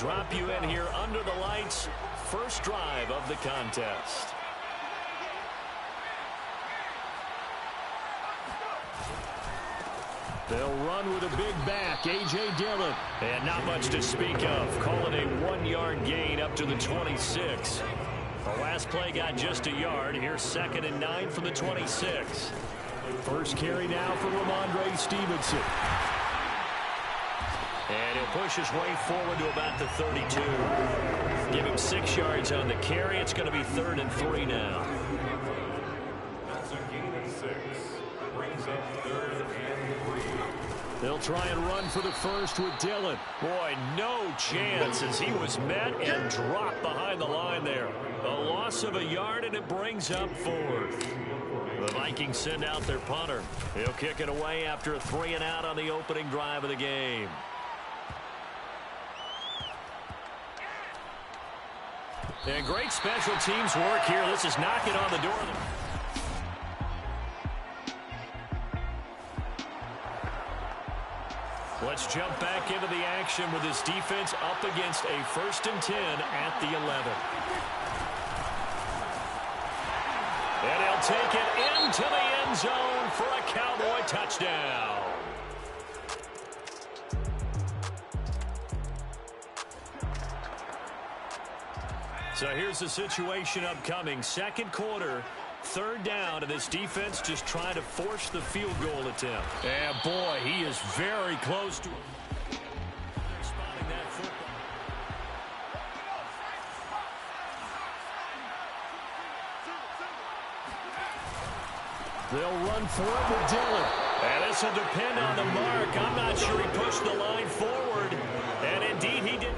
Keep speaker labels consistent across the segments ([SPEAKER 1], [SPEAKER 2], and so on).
[SPEAKER 1] drop you in here under the lights. First drive of the contest. They'll run with a big back, A.J. Dillon. And not much to speak of. Call it a 1-yard gain up to the 26. The last play got just a yard. Here's 2nd and 9 from the 26. First carry now for Ramondre Stevenson. And he'll push his way forward to about the 32. Give him 6 yards on the carry. It's going to be 3rd and 3 now.
[SPEAKER 2] That's a gain of 6. Brings up 3rd and 3.
[SPEAKER 1] They'll try and run for the first with Dillon. Boy, no chance as he was met and dropped behind the line there. A loss of a yard, and it brings up 4th. The Vikings send out their punter. He'll kick it away after a 3-and-out on the opening drive of the game. And great special teams work here. This is knocking on the door. Let's jump back into the action with this defense up against a 1st and 10 at the 11. And he'll take it into the end zone for a Cowboy touchdown. So here's the situation upcoming. 2nd quarter, 3rd down, and this defense just trying to force the field goal attempt. And boy, he is very close to it. They're spotting that football. They'll run for it with Dillon. And this will depend on the mark. I'm not sure he pushed the line forward. And indeed he did.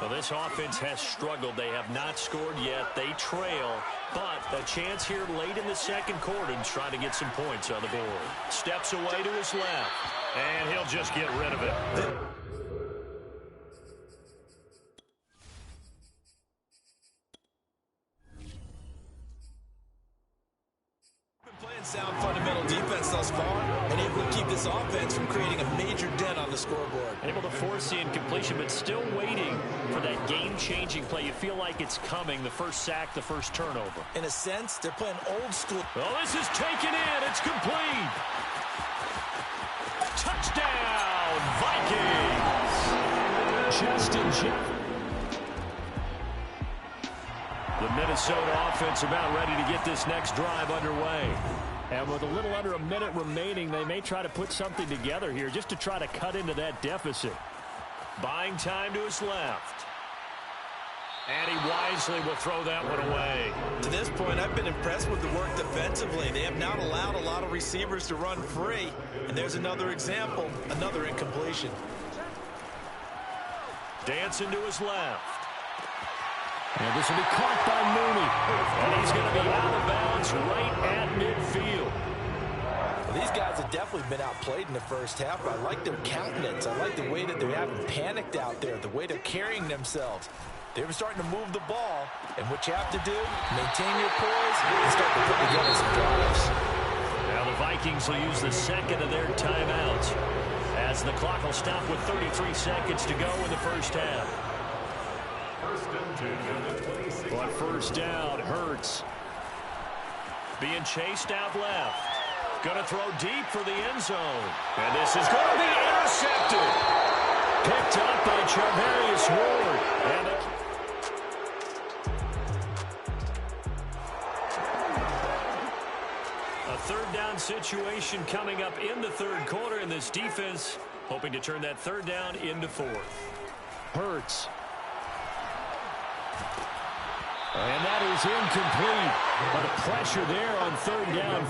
[SPEAKER 1] Well, this offense has struggled. They have not scored yet. They trail, but a chance here late in the 2nd quarter to try to get some points on the board. Steps away to his left, and he'll just get rid of it.
[SPEAKER 3] Playing sound fundamental defense thus far and able to keep this offense from creating a major dent on the scoreboard.
[SPEAKER 1] Able to force the incompletion, but still waiting for that game-changing play. You feel like it's coming, the first sack, the first turnover.
[SPEAKER 3] In a sense, they're playing old school.
[SPEAKER 1] Oh, this is taken in. It's complete. Touchdown, Vikings. Justin Jefferson. The Minnesota offense about ready to get this next drive underway. And with a little under a minute remaining, they may try to put something together here just to try to cut into that deficit. Buying time to his left. And he wisely will throw that one away.
[SPEAKER 3] To this point, I've been impressed with the work defensively. They have not allowed a lot of receivers to run free. And there's another example, another incompletion.
[SPEAKER 1] Dancing to his left. And this will be caught by Mooney. And he's going to be out of bounds right at midfield.
[SPEAKER 3] Well, these guys have definitely been outplayed in the first half. I like their countenance. I like the way that they haven't panicked out there, the way they're carrying themselves. They're starting to move the ball. And what you have to do, maintain your poise and start to put together some drives.
[SPEAKER 1] Now the Vikings will use the 2nd of their timeouts as the clock will stop with 33 seconds to go in the first half. But first down, Hurts. Being chased out left. Going to throw deep for the end zone. And this is going to be intercepted. Picked up by Charvarius Ward. And a 3rd down situation coming up in the 3rd quarter, and this defense hoping to turn that 3rd down into 4th. Hurts. And that is incomplete. But a pressure there on 3rd down.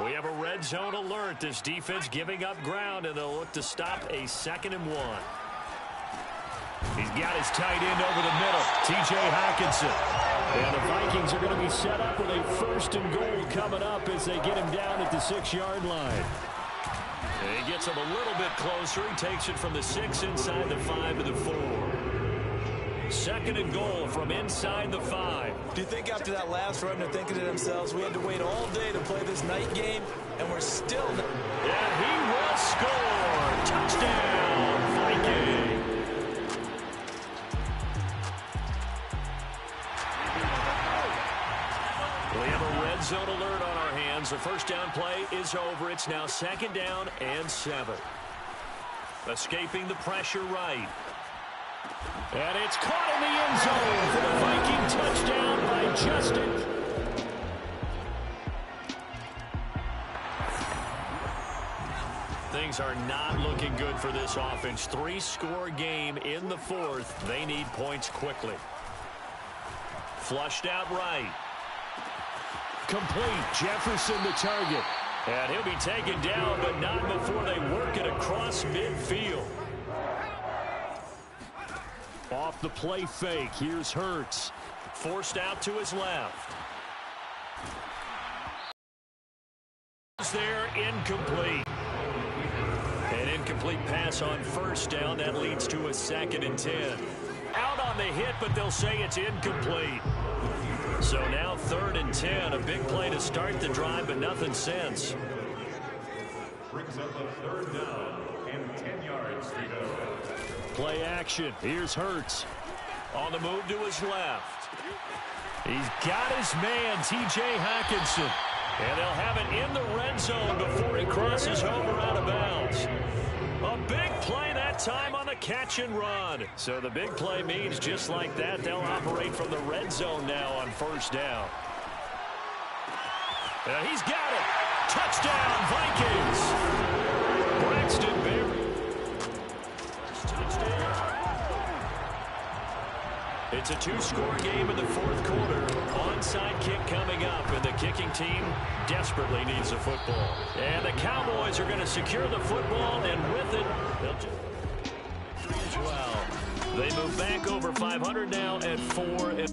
[SPEAKER 1] We have a red zone alert. This defense giving up ground, and they'll look to stop a 2nd and 1. He's got his tight end over the middle, T.J. Hockenson. And the Vikings are going to be set up with a 1st and goal coming up as they get him down at the 6-yard line. And he gets him a little bit closer. He takes it from the 6 inside the 5 to the 4. Second and goal from inside the 5.
[SPEAKER 3] Do you think after that last run they're thinking to themselves, we had to wait all day to play this night game, and we're still...
[SPEAKER 1] And he will score. Touchdown, Viking. We have a red zone alert on our hands. The first down play is over. It's now 2nd down and 7. Escaping the pressure right. And it's caught in the end zone for the Viking touchdown by Justin. Things are not looking good for this offense. 3-score game in the 4th. They need points quickly. Flushed out right. Complete. Jefferson the target. And he'll be taken down, but not before they work it across midfield. Off the play fake. Here's Hurts. Forced out to his left. There, incomplete. An incomplete pass on first down. That leads to a 2nd and 10. Out on the hit, but they'll say it's incomplete. So now 3rd and 10. A big play to start the drive, but nothing since.
[SPEAKER 2] Brings up a 3rd down and 10 yards to go.
[SPEAKER 1] Play action. Here's Hurts. On the move to his left. He's got his man, T.J. Hockenson. And they'll have it in the red zone before he crosses over out of bounds. A big play that time on the catch and run. So the big play means just like that, they'll operate from the red zone now on 1st down. He's got it. Touchdown, Vikings. Braxton Berry. It's a 2-score game in the 4th quarter. Onside kick coming up, and the kicking team desperately needs a football. And the Cowboys are going to secure the football, and with it, they'll just as well. They move back over 500 now at 4.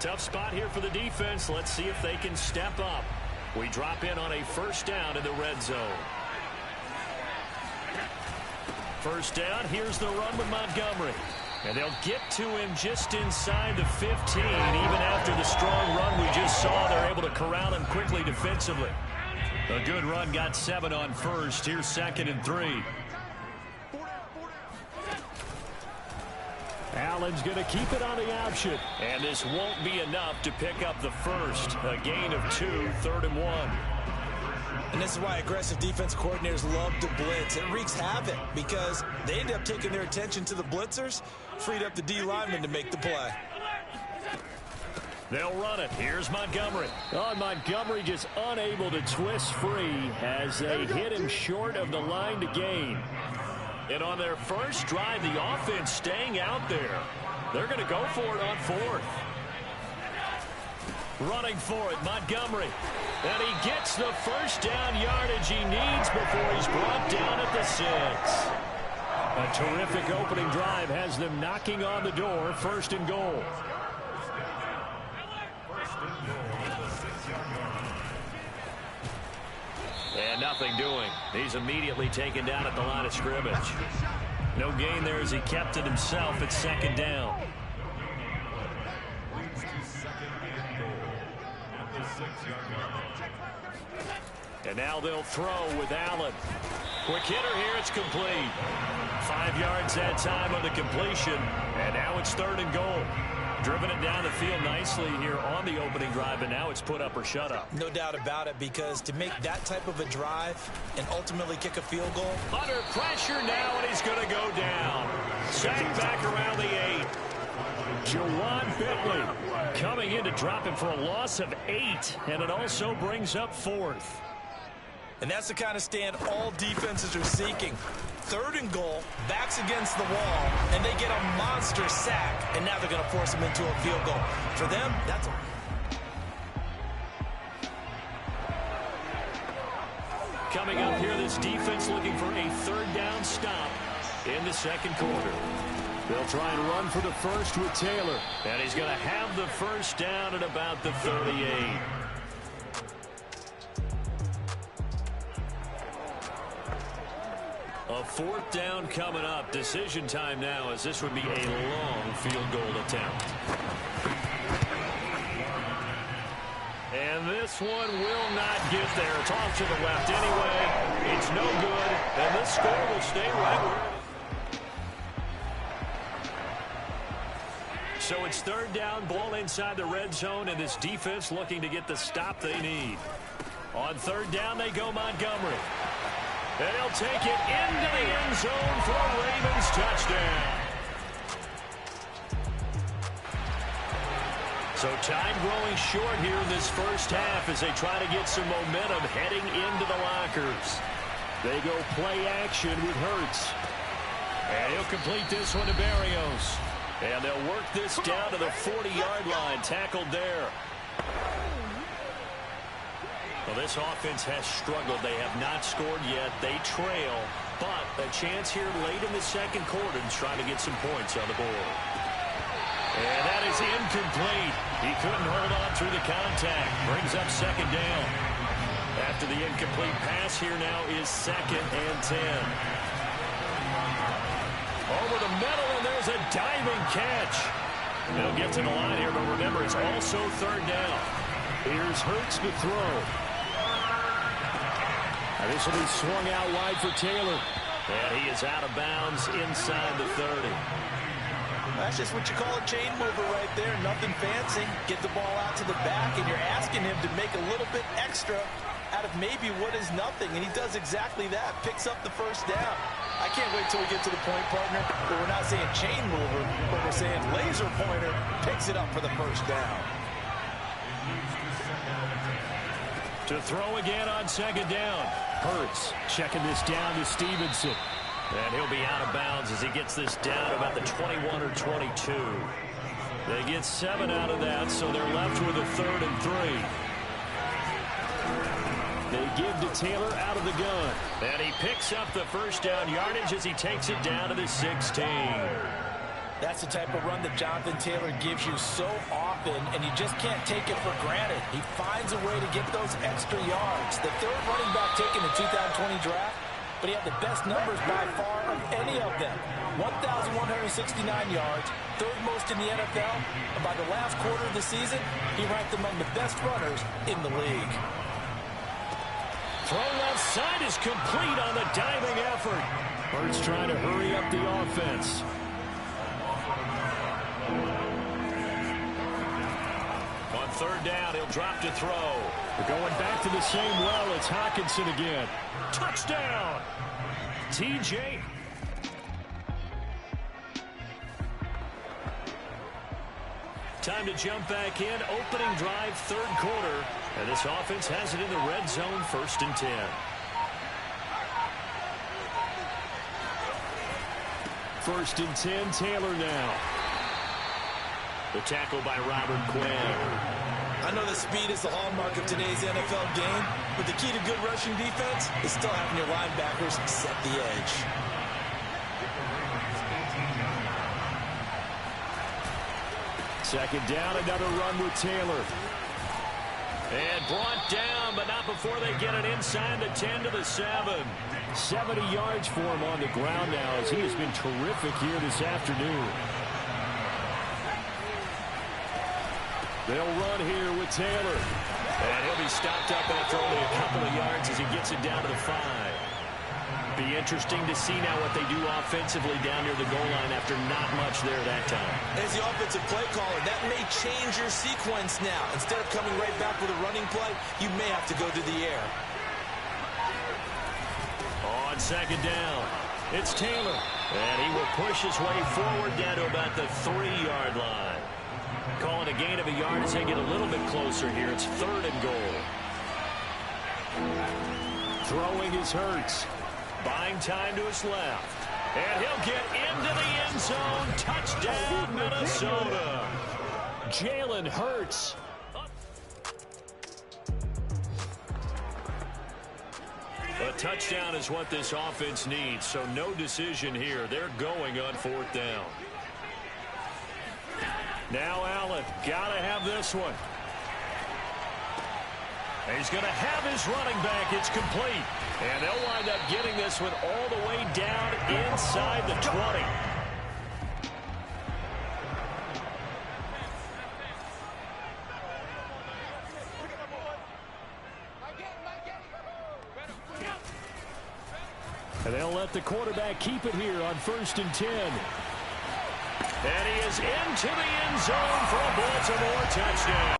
[SPEAKER 1] Tough spot here for the defense. Let's see if they can step up. We drop in on a first down in the red zone. First down, here's the run with Montgomery. And they'll get to him just inside the 15. Even after the strong run we just saw, they're able to corral him quickly defensively. A good run, got 7 on first. Here's 2nd and 3. Allen's going to keep it on the option. And this won't be enough to pick up the first. A gain of 2, 3rd and 1.
[SPEAKER 3] And this is why aggressive defense coordinators love to blitz. It wreaks havoc because they end up taking their attention to the blitzers, freed up the D lineman to make the play.
[SPEAKER 1] They'll run it. Here's Montgomery. Oh, Montgomery just unable to twist free as they hit him short of the line to gain. And on their first drive, the offense staying out there. They're going to go for it on 4th. Running for it, Montgomery. And he gets the first down yardage he needs before he's brought down at the 6. A terrific opening drive has them knocking on the door. 1st and goal. And nothing doing. He's immediately taken down at the line of scrimmage. No gain there as he kept it himself at 2nd down. And now they'll throw with Allen. Quick hitter here, it's complete. 5 yards that time on the completion. And now it's 3rd and goal. Driven it down the field nicely here on the opening drive, and now it's put up or shut up.
[SPEAKER 3] No doubt about it, because to make that type of a drive and ultimately kick a field goal.
[SPEAKER 1] Under pressure now, and he's going to go down. Sacked back around the 8. Jawan Bentley coming in to drop him for a loss of 8, and it also brings up 4th.
[SPEAKER 3] And that's the kind of stand all defenses are seeking. 3rd and goal, backs against the wall, and they get a monster sack, and now they're going to force him into a field goal. For them, that's a...
[SPEAKER 1] Coming up here, this defense looking for a 3rd down stop in the 2nd quarter. They'll try and run for the first with Taylor, and he's going to have the first down at about the 38. A 4th down coming up. Decision time now, as this would be a long field goal attempt. And this one will not get there. It's off to the left anyway. It's no good. And this score will stay right where it is. So it's 3rd down, ball inside the red zone, and this defense looking to get the stop they need. On 3rd down, they go Montgomery. And he'll take it into the end zone for a Ravens touchdown. So time growing short here in this first half as they try to get some momentum heading into the lockers. They go play action with Hurts. And he'll complete this one to Berrios. And they'll work this down to the 40-yard line. Tackled there. Well, this offense has struggled. They have not scored yet. They trail, but a chance here late in the 2nd quarter to try to get some points on the board. And that is incomplete. He couldn't hold on through the contact. Brings up 2nd down. After the incomplete pass, here now is 2nd and 10. Over the middle, and there's a diving catch. They'll get to the line here, but remember, it's also 3rd down. Here's Hurts to throw. This will be swung out wide for Taylor. And he is out of bounds inside the 30.
[SPEAKER 3] That's just what you call a chain mover right there. Nothing fancy. Get the ball out to the back, and you're asking him to make a little bit extra out of maybe what is nothing. And he does exactly that. Picks up the first down. I can't wait till we get to the point, partner, but we're not saying chain mover, but we're saying laser pointer picks it up for the first down.
[SPEAKER 1] To throw again on 2nd down. Hurts checking this down to Stevenson. And he'll be out of bounds as he gets this down about the 21 or 22. They get 7 out of that, so they're left with a 3rd and 3. They give to Taylor out of the gun. And he picks up the first down yardage as he takes it down to the 16.
[SPEAKER 3] That's the type of run that Jonathan Taylor gives you so often, and you just can't take it for granted. He finds a way to get those extra yards. The third running back taken in the 2020 draft, but he had the best numbers by far of any of them. 1,169 yards, third most in the NFL, and by the last quarter of the season, he ranked among the best runners in the league.
[SPEAKER 1] Throw left side is complete on the diving effort. Hurts trying to hurry up the offense. On third down, he'll drop to throw. We're going back to the same well. It's Hawkinson again. Touchdown! TJ. Time to jump back in. Opening drive, third quarter. And this offense has it in the red zone, 1st and 10. First and 10, Taylor now. The tackle by Robert Quinn.
[SPEAKER 3] I know that speed is the hallmark of today's NFL game, but the key to good rushing defense is still having your linebackers set the edge.
[SPEAKER 1] Second down, another run with Taylor. And brought down, but not before they get it inside the 10 to the 7. 70 yards for him on the ground now, as he has been terrific here this afternoon. They'll run here with Taylor. And he'll be stopped up after only a couple of yards as he gets it down to the 5. Be interesting to see now what they do offensively down near the goal line after not much there that time.
[SPEAKER 3] As the offensive play caller, that may change your sequence now. Instead of coming right back with a running play, you may have to go to the air.
[SPEAKER 1] On second down, it's Taylor. And he will push his way forward down to about the 3-yard line. Calling a gain of a yard as they get a little bit closer here. It's 3rd and goal. Throwing is Hurts. Buying time to his left. And he'll get into the end zone. Touchdown, Minnesota. Jalen Hurts. A touchdown is what this offense needs, so no decision here. They're going on 4th down. Now Allen, gotta have this one. He's going to have his running back. It's complete. And they'll wind up getting this one all the way down inside the 20. And they'll let the quarterback keep it here on 1st and 10. And he is into the end zone for a Baltimore touchdown.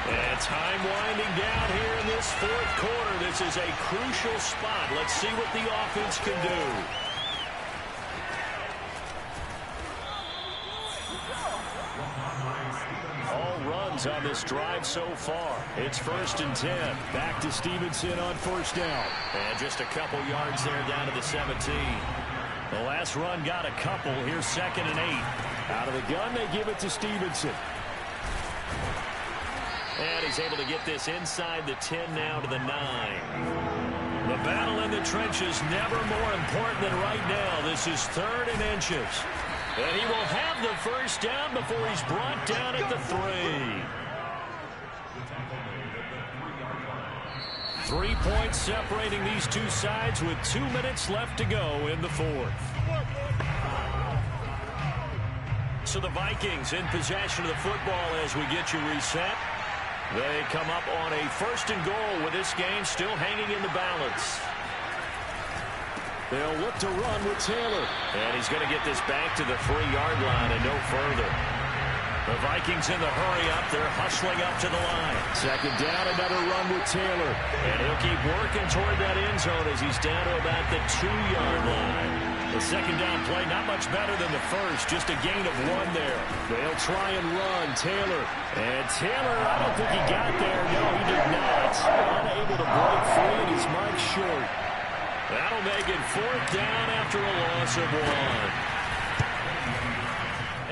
[SPEAKER 1] And time winding down here in this 4th quarter. This is a crucial spot. Let's see what the offense can do. All runs on this drive so far. It's 1st and 10. Back to Stevenson on 1st down. And just a couple yards there down to the 17. The last run got a couple. Here's 2nd and 8. Out of the gun, they give it to Stevenson. And he's able to get this inside the 10 now to the 9. The battle in the trenches never more important than right now. This is 3rd and inches. And he will have the 1st down before he's brought down at the 3. 3 points separating these two sides with 2 minutes left to go in the 4th. So the Vikings in possession of the football as we get you reset. They come up on a 1st and goal with this game still hanging in the balance. They'll look to run with Taylor. And he's going to get this back to the 3-yard line and no further. The Vikings in the hurry up. They're hustling up to the line. 2nd down, another run with Taylor. And he'll keep working toward that end zone as he's down to about the 2-yard line. The 2nd down play, not much better than the first. Just a gain of 1 there. They'll try and run. Taylor. And Taylor, I don't think he got there. No, he did not. Unable to break free, and he's marked short. That'll make it 4th down after a loss of 1.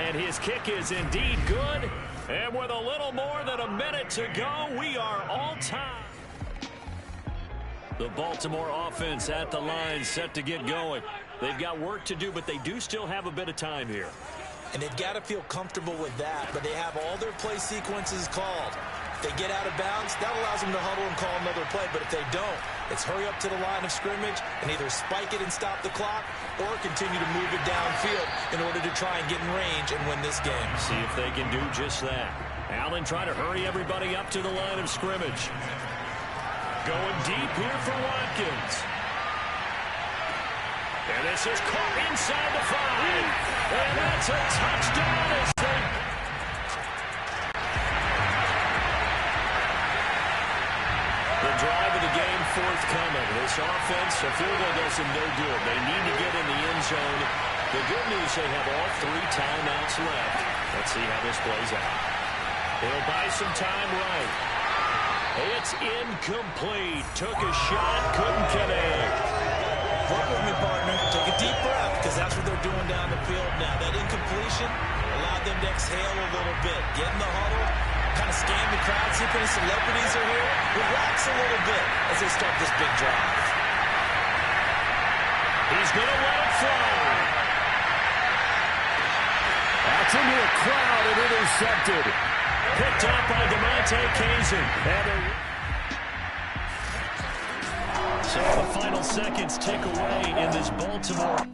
[SPEAKER 1] And his kick is indeed good. And with a little more than a minute to go, we are all tied. The Baltimore offense at the line, set to get going. They've got work to do, but they do still have a bit of time here.
[SPEAKER 3] And they've got to feel comfortable with that, but they have all their play sequences called. If they get out of bounds, that allows them to huddle and call another play, but if they don't, it's hurry up to the line of scrimmage and either spike it and stop the clock or continue to move it downfield in order to try and get in range and win this game.
[SPEAKER 1] See if they can do just that. Allen trying to hurry everybody up to the line of scrimmage. Going deep here for Watkins. And this is caught inside the 5. And that's a touchdown. The drive of the game forthcoming. This offense, a field goal does them no good. They need to get in the end zone. The good news, they have all 3 timeouts left. Let's see how this plays out. He'll buy some time right. It's incomplete. Took a shot, couldn't connect.
[SPEAKER 3] Work with me, partner. Take a deep breath, because that's what they're doing down the field now. That incompletion allowed them to exhale a little bit. Get in the huddle, kind of scan the crowd, see if any celebrities are here. Relax a little bit as they start this big drive.
[SPEAKER 1] He's going to let it fly. That's into a crowd and intercepted. Picked up by DeMonte Kazin. So the final seconds tick away in this Baltimore.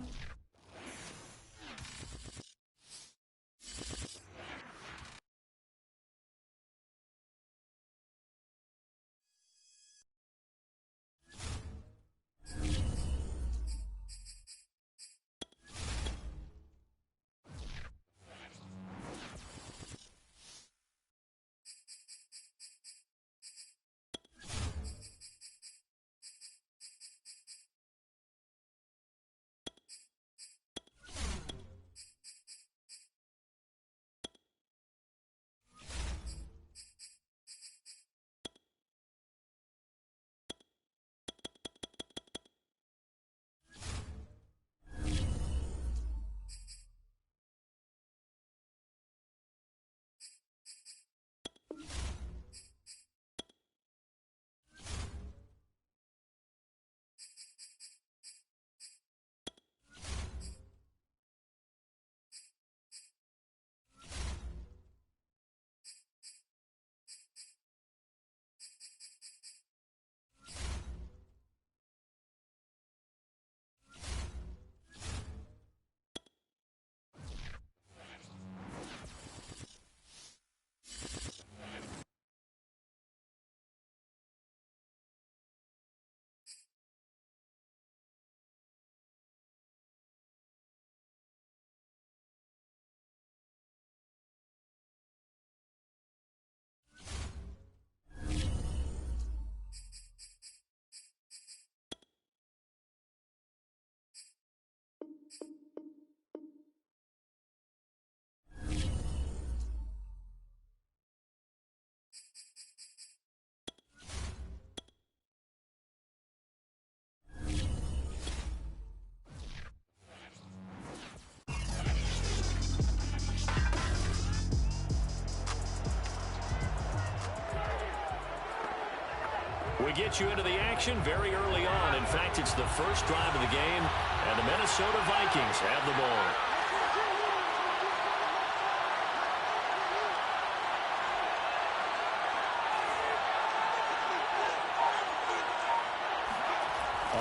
[SPEAKER 1] We get you into the action very early on. In fact, it's the first drive of the game, and the Minnesota Vikings have the ball.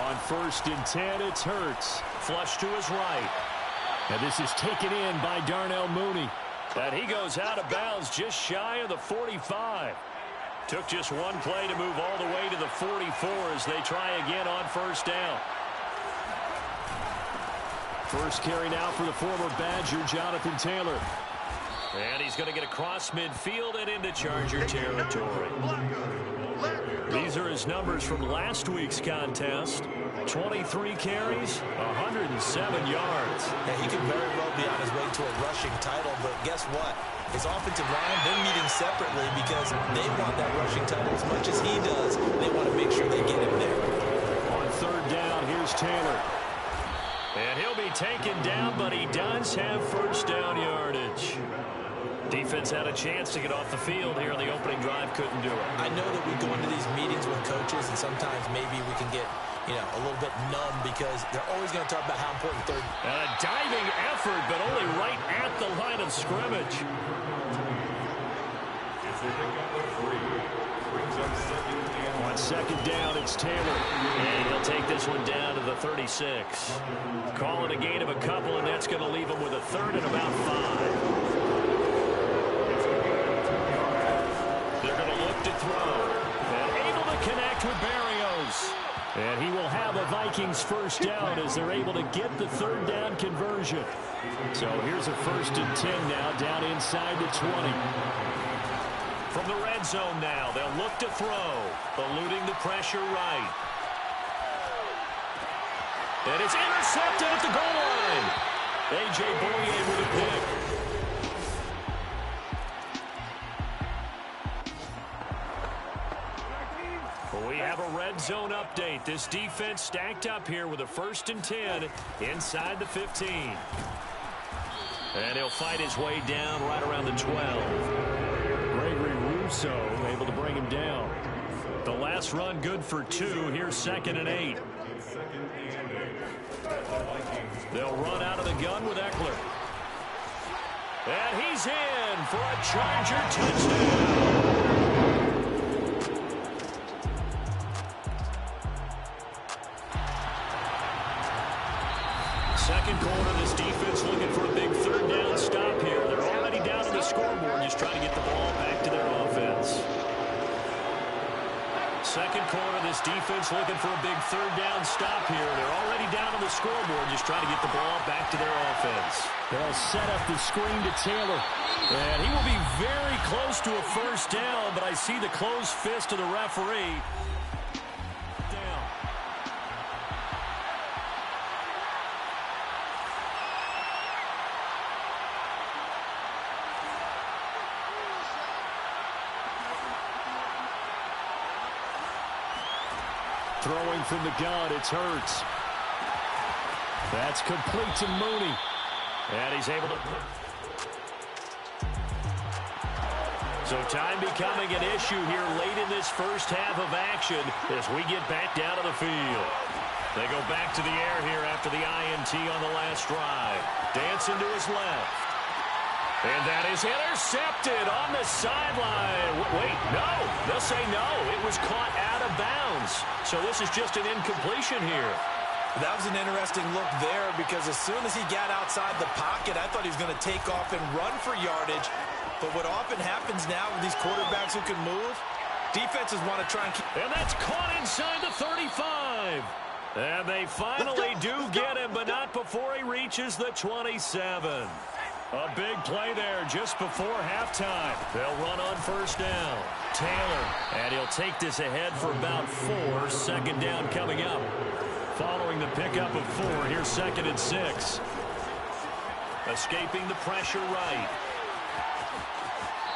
[SPEAKER 1] On 1st and 10, it's Hurts. Flush to his right. And this is taken in by Darnell Mooney. And he goes out of bounds just shy of the 45. Took just one play to move all the way to the 44 as they try again on 1st down. First carry now for the former Badger, Jonathan Taylor. And he's going to get across midfield and into Charger territory. These are his numbers from last week's contest. 23 carries, 107 yards.
[SPEAKER 3] Yeah, he could very well be on his way to a rushing title, but guess what? His offensive line, they're meeting separately because they want that rushing title as much as he does. They want to make sure they get him there.
[SPEAKER 1] On 3rd down, here's Taylor. And he'll be taken down, but he does have 1st down yardage. Defense had a chance to get off the field here on the opening drive, couldn't do it.
[SPEAKER 3] I know that we go into these meetings with coaches, and sometimes maybe we can get, a little bit numb because they're always going to talk about how important third.
[SPEAKER 1] And a diving effort, but only right at the line of scrimmage. On second down, it's Taylor. And he'll take this one down to the 36. Call it a gain of a couple, and that's going to leave him with a third and about 5. They're going to look to throw. And able to connect with Barrios. And he will have a Vikings first down as they're able to get the third down conversion. So here's a 1st and 10 now down inside the 20. From the red zone now, they'll look to throw. Eluding the pressure right. And it's intercepted at the goal line. A.J. Boye with a pick. We have a red zone update. This defense stacked up here with a 1st and 10 inside the 15. And he'll fight his way down right around the 12. Russo able to bring him down. The last run good for 2. Here's 2nd and 8. They'll run out of the gun with Eckler. And he's in for a Charger touchdown. Second quarter, this defense looking for a big third down stop here. They're already down on the scoreboard, just trying to get the ball back to their offense. Second quarter, this defense looking for a big third down stop here. They're already down on the scoreboard, just trying to get the ball back to their offense. They'll set up the screen to Taylor. And he will be very close to a first down, but I see the closed fist of the referee. Throwing from the gun, it's Hurts. That's complete to Mooney. And he's able to... So time becoming an issue here late in this first half of action as we get back down to the field. They go back to the air here after the INT on the last drive. Dancing to his left. And that is intercepted on the sideline. Wait, no. They'll say no. It was caught out of bounds. So this is just an incompletion here.
[SPEAKER 3] That was an interesting look there because as soon as he got outside the pocket, I thought he was going to take off and run for yardage. But what often happens now with these quarterbacks who can move, defenses want to try and keep...
[SPEAKER 1] And that's caught inside the 35. And they finally do get him, but not before he reaches the 27. A big play there just before halftime. They'll run on first down. Taylor, and he'll take this ahead for about 4. 2nd down coming up. Following the pickup of 4, here's 2nd and 6. Escaping the pressure right.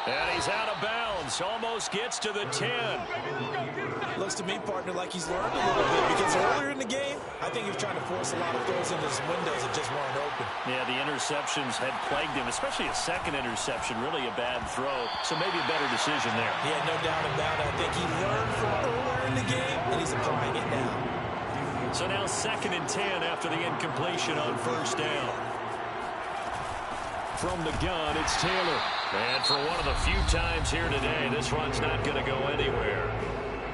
[SPEAKER 1] And he's out of bounds. Almost gets to the 10.
[SPEAKER 3] Looks to me, partner, like he's learned a little bit because earlier in the game, I think he was trying to force a lot of throws into his windows that just weren't open.
[SPEAKER 1] Yeah, the interceptions had plagued him, especially a second interception. Really a bad throw, so maybe a better decision there.
[SPEAKER 3] Yeah, no doubt about it. I think he learned from earlier in the game, and he's applying it now.
[SPEAKER 1] So now 2nd and 10 after the incompletion on first down. From the gun, it's Taylor. And for one of the few times here today, this run's not going to go anywhere.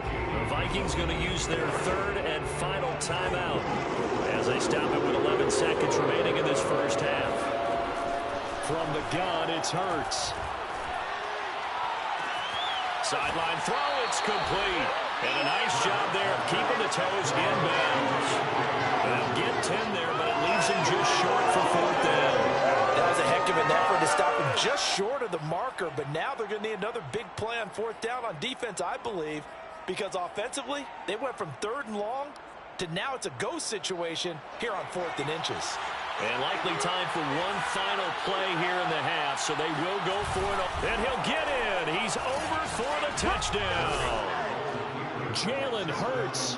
[SPEAKER 1] The Vikings going to use their 3rd and final timeout as they stop it with 11 seconds remaining in this first half. From the gun, it's Hurts. Sideline throw, it's complete. And a nice job there of keeping the toes inbounds. They'll get 10 there, but it leaves him just short for 4th down.
[SPEAKER 3] That was a heck of an effort to stop him just short of the marker, but now they're going to need another big play on 4th down on defense, I believe, because offensively, they went from 3rd and long to now it's a go situation here on 4th and inches.
[SPEAKER 1] And likely time for one final play here in the half, so they will go for it. And he'll get in. He's over for the touchdown. Jalen Hurts.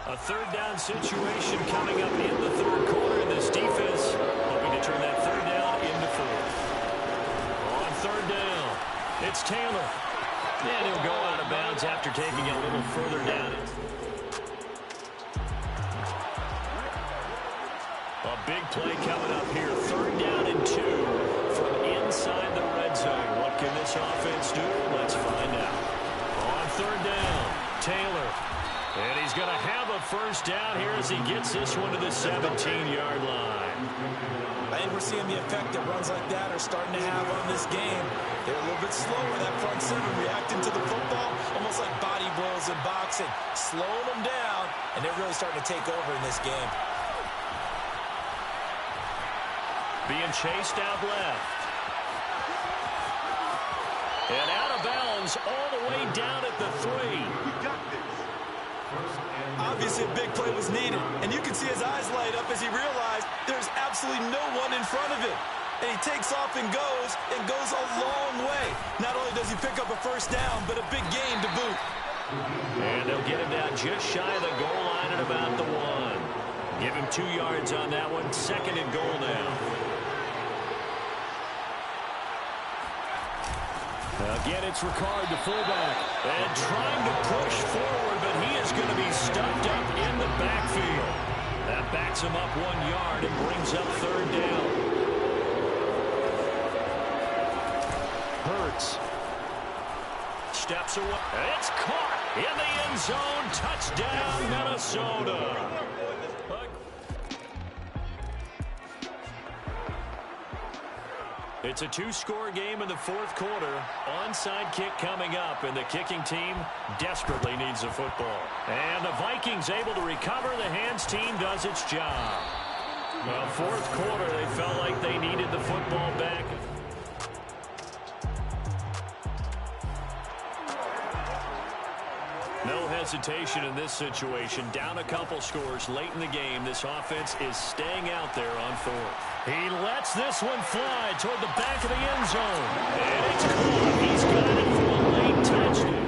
[SPEAKER 1] A third down situation coming up in the third quarter. This defense hoping to turn that third down into fourth. On third down, it's Taylor. And he'll go out of bounds after taking it a little further down. A big play coming up here. Third down and 2 from inside the red zone. What can this offense do? Let's find out. On third down, Taylor. And he's going to have a first down here as he gets this one to the 17-yard line.
[SPEAKER 3] I think we're seeing the effect that runs like that are starting to have on this game. They're a little bit slower, that front seven, reacting to the football, almost like body blows in boxing, slowing them down, and they're really starting to take over in this game.
[SPEAKER 1] Being chased out left. And out of bounds all the way down at the 3.
[SPEAKER 3] Obviously, a big play was needed, and you can see his eyes light up as he realized there's absolutely no one in front of him. And he takes off and goes a long way. Not only does he pick up a first down, but a big gain to boot.
[SPEAKER 1] And they'll get him down just shy of the goal line at about the 1. Give him 2 yards on that one. Second and goal now. Again, it's Ricard, the fullback, and trying to push forward, but he is going to be stuffed up in the backfield. That backs him up 1 yard and brings up third down. Hurts. Steps away. It's caught in the end zone. Touchdown, Minnesota. It's a 2-score game in the fourth quarter. Onside kick coming up, and the kicking team desperately needs a football. And the Vikings able to recover. The hands team does its job. Well, fourth quarter, they felt like they needed the football back. No hesitation in this situation. Down a couple scores late in the game. This offense is staying out there on fourth. He lets this one fly toward the back of the end zone. And it's caught. He's got it for a late touchdown.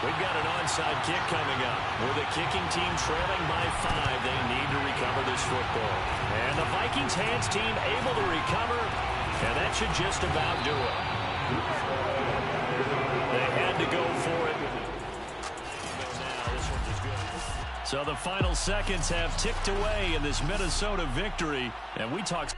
[SPEAKER 1] We've got an onside kick coming up. With the kicking team trailing by 5, they need to recover this football. And the Vikings hands team able to recover, and that should just about do it. They had to go for it. So the final seconds have ticked away in this Minnesota victory. And we talked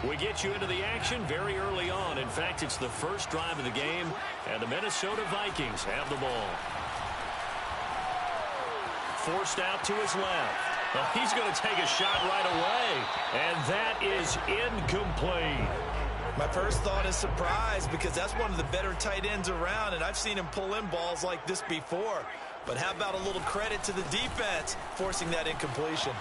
[SPEAKER 1] We get you into the action very early on. In fact, it's the first drive of the game, and the Minnesota Vikings have the ball. Forced out to his left. Well, he's going to take a shot right away, and that is incomplete.
[SPEAKER 3] My first thought is surprise, because that's one of the better tight ends around, and I've seen him pull in balls like this before. But how about a little credit to the defense forcing that incompletion?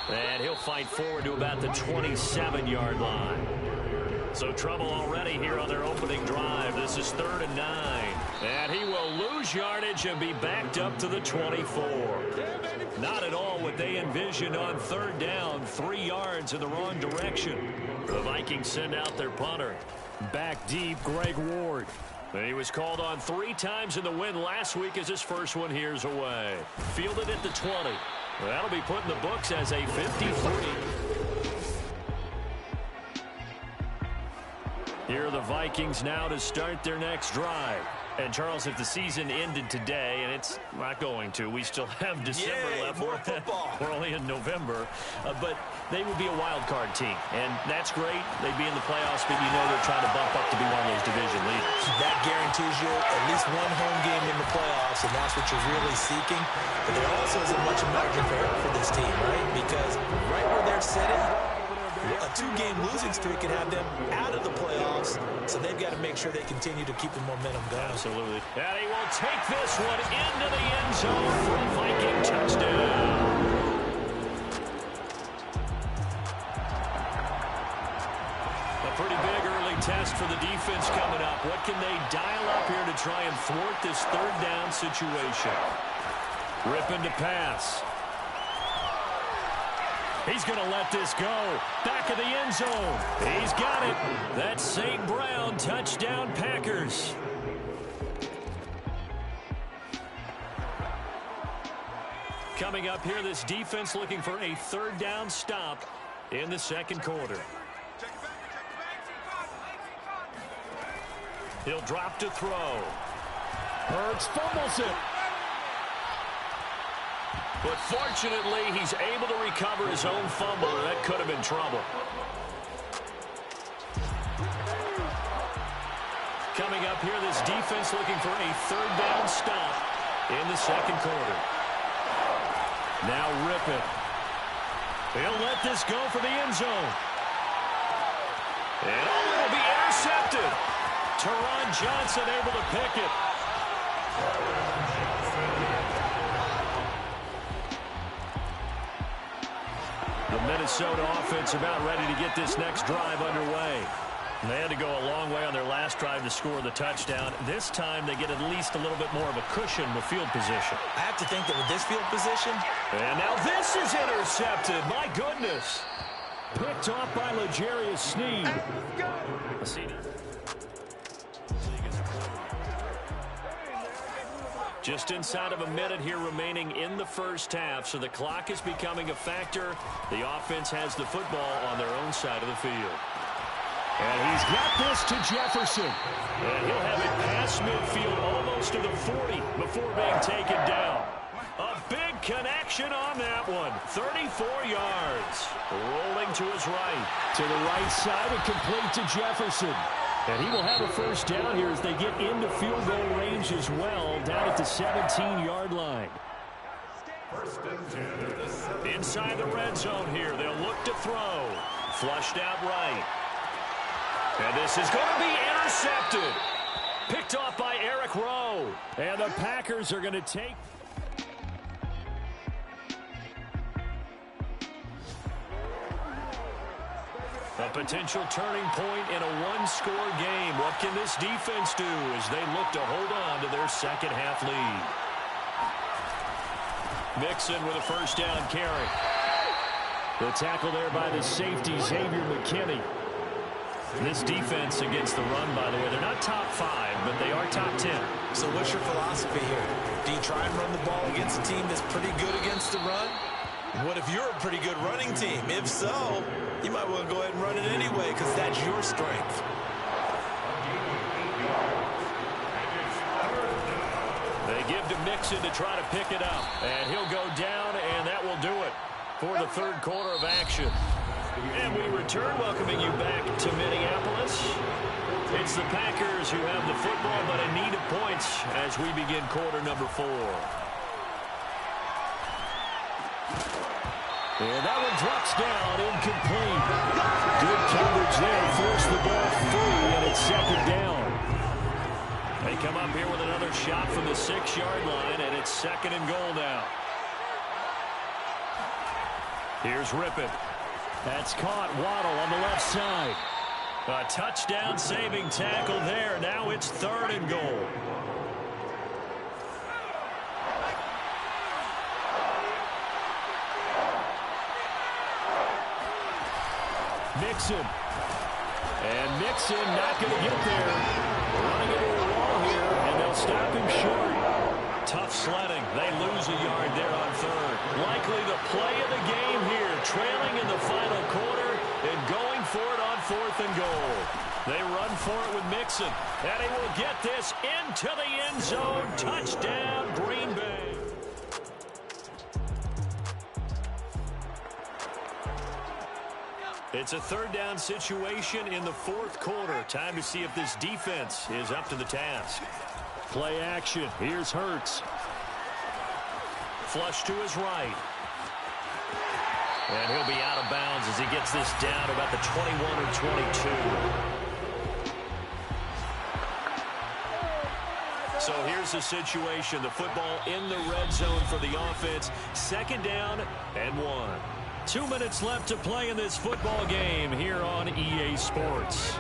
[SPEAKER 1] And he'll fight forward to about the 27-yard line. So trouble already here on their opening drive. This is 3rd and 9. And he will lose yardage and be backed up to the 24. Not at all what they envisioned on 3rd down. 3 yards in the wrong direction. The Vikings send out their punter. Back deep, Greg Ward. He was called on 3 times in the win last week as his first one here's away. Fielded at the 20. That'll be put in the books as a 53. Here are the Vikings now to start their next drive. And, Charles, if the season ended today, and it's not going to, we still have December left.
[SPEAKER 3] More football.
[SPEAKER 1] We're only in November. But they would be a wild card team. And that's great. They'd be in the playoffs, but you know they're trying to bump up to be one of those division leaders.
[SPEAKER 3] That guarantees you at least one home game in the playoffs, and that's what you're really seeking. But there also isn't much margin for error for this team, right? Because right where they're sitting, a 2-game losing streak could have them out of the playoffs, so they've got to make sure they continue to keep the momentum going.
[SPEAKER 1] Absolutely. And he will take this one into the end zone for a Viking touchdown. A pretty big early test for the defense coming up. What can they dial up here to try and thwart this 3rd down situation? Ripping to pass. He's going to let this go. Back of the end zone. He's got it. That's St. Brown. Touchdown, Packers. Coming up here, this defense looking for a 3rd down stop in the 2nd quarter. He'll drop to throw. Hurts fumbles it. But fortunately, he's able to recover his own fumble, and that could have been trouble. Coming up here, this defense looking for a 3rd down stop in the 2nd quarter. Now Rippon. He'll let this go for the end zone. And it'll be intercepted. Teron Johnson able to pick it. The Minnesota offense about ready to get this next drive underway. They had to go a long way on their last drive to score the touchdown. This time they get at least a little bit more of a cushion with field position.
[SPEAKER 3] I have to think that with this field position.
[SPEAKER 1] And now this is intercepted. My goodness. Picked off by L'Jarius Sneed. Just inside of a minute here remaining in the first half, so the clock is becoming a factor. The offense has the football on their own side of the field. And he's got this to Jefferson. And he'll have it past midfield almost to the 40 before being taken down. A big connection on that one. 34 yards. Rolling to his right. To the right side and complete to Jefferson. And he will have a first down here as they get into field goal range as well, down at the 17-yard line. Inside the red zone here, they'll look to throw. Flushed out right. And this is going to be intercepted. Picked off by Eric Rowe. And the Packers are going to take... A potential turning point in a one-score game. What can this defense do as they look to hold on to their second half lead? Mixon with a first down carry. The tackle there by the safety, Xavier McKinney. This defense against the run, by the way, they're not top 5, but they are top 10.
[SPEAKER 3] So what's your philosophy here? Do you try and run the ball against a team that's pretty good against the run? What if you're a pretty good running team? If so, you might want to go ahead and run it anyway because that's your strength.
[SPEAKER 1] They give to Mixon to try to pick it up. And he'll go down, and that will do it for the third quarter of action. And we return, welcoming you back to Minneapolis. It's the Packers who have the football, but in need of points as we begin quarter number 4. And that one drops down, incomplete. Good coverage there, forced the ball free, and it's second down. They come up here with another shot from the 6-yard line, and it's second and goal now. Here's Rippon. That's caught. Waddle on the left side. A touchdown-saving tackle there. Now it's third and goal. Mixon. And Mixon not going to get there. Running into a wall here, and they'll stop him short. Tough sledding. They lose a yard there on third. Likely the play of the game here. Trailing in the final quarter and going for it on fourth and goal. They run for it with Mixon. And he will get this into the end zone. Touchdown, Green Bay. It's a third down situation in the fourth quarter. Time to see if this defense is up to the task. Play action. Here's Hurts. Flush to his right. And he'll be out of bounds as he gets this down about the 21 or 22. So here's the situation. The football in the red zone for the offense. Second down and 1. 2 minutes left to play in this football game here on EA Sports.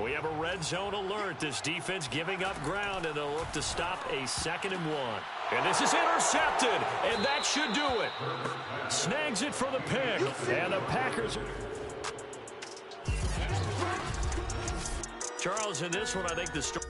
[SPEAKER 1] We have a red zone alert. This defense giving up ground, and they'll look to stop a 2nd and 1. And this is intercepted, and that should do it. Snags it for the pick, and the Packers. Charles, in this one, I think the story.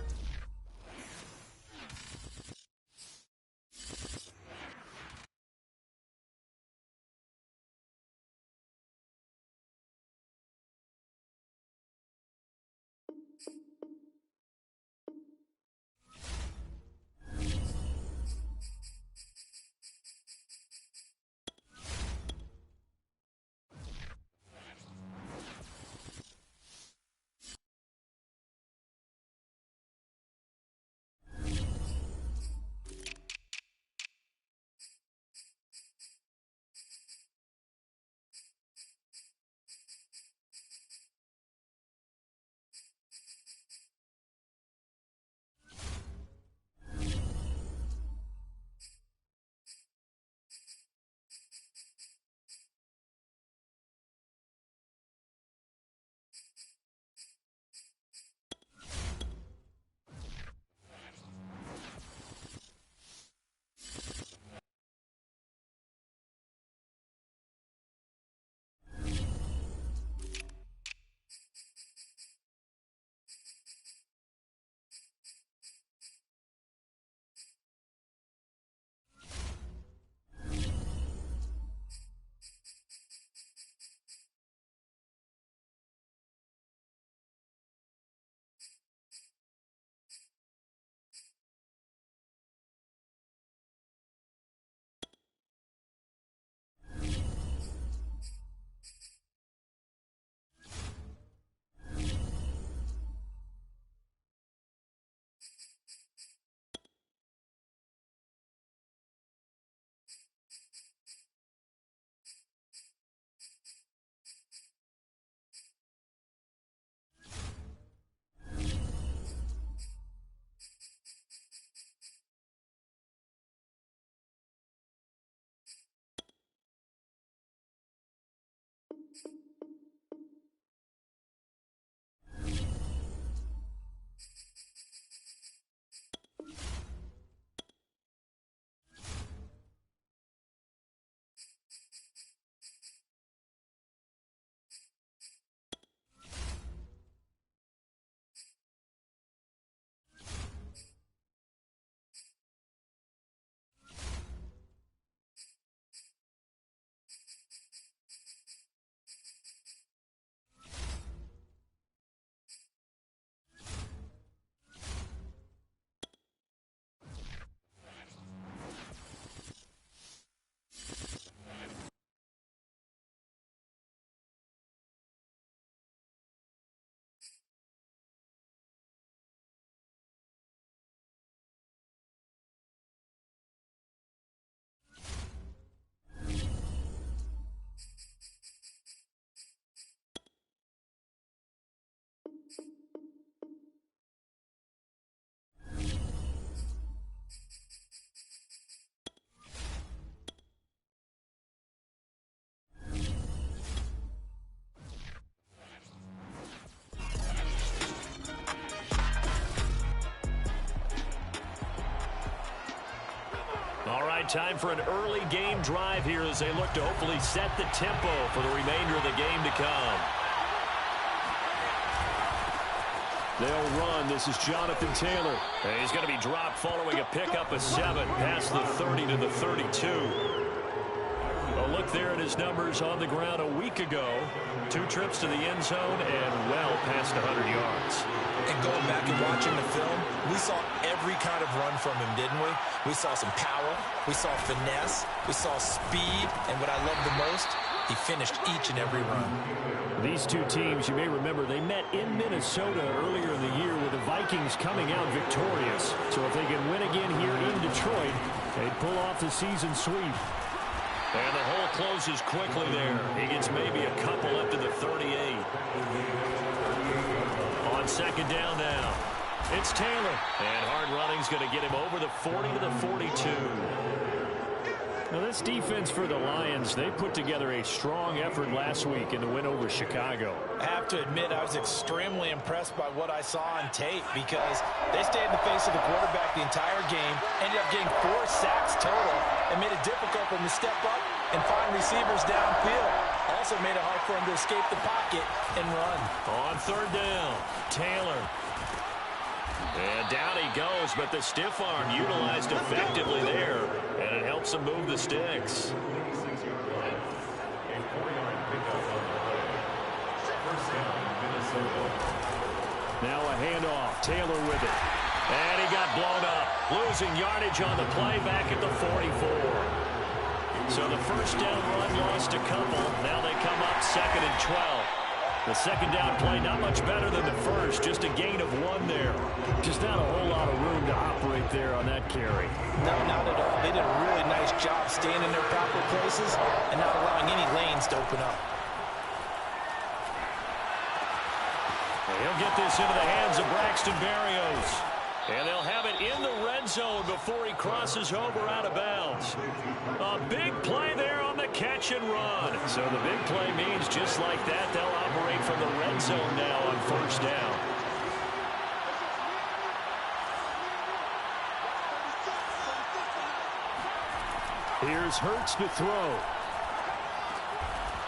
[SPEAKER 1] time for an early game drive here as they look to hopefully set the tempo for the remainder of the game to come. They'll run. This is Jonathan Taylor. And he's going to be dropped following a pickup of 7 past the 30 to the 32. A look there at his numbers on the ground a week ago. 2 trips to the end zone and well past 100 yards.
[SPEAKER 3] And going back and watching the film, we saw every kind of run from him, didn't we? We saw some power, we saw finesse, we saw speed, and what I love the most, he finished each and every run.
[SPEAKER 1] These two teams, you may remember, they met in Minnesota earlier in the year with the Vikings coming out victorious. So if they can win again here in Detroit, they'd pull off the season sweep. And the hole closes quickly there. He gets maybe a couple up to the 38. On second down now, it's Taylor. And hard running's going to get him over the 40 to the 42. Now, this defense for the Lions, they put together a strong effort last week in the win over Chicago.
[SPEAKER 3] I have to admit, I was extremely impressed by what I saw on tape because they stayed in the face of the quarterback the entire game, ended up getting 4 sacks total, and made it difficult for him to step up and find receivers downfield. Also made it hard for him to escape the pocket and run.
[SPEAKER 1] On third down, Taylor. And down he goes, but the stiff arm utilized effectively there, and it helps him move the sticks. Now a handoff, Taylor with it. And he got blown up, losing yardage on the play back at the 44. So the first down run lost a couple. Now they come up 2nd and 12. The second down play not much better than the first, just a gain of 1 there. Just not a whole lot of room to operate there on that carry.
[SPEAKER 3] No, not at all. They did a really nice job staying in their proper places and not allowing any lanes to open up.
[SPEAKER 1] He'll get this into the hands of Braxton Berrios. And they'll have it in the red zone before he crosses over out of bounds. A big play there on the catch and run. So the big play means just like that, they'll operate from the red zone now on first down. Here's Hurts to throw.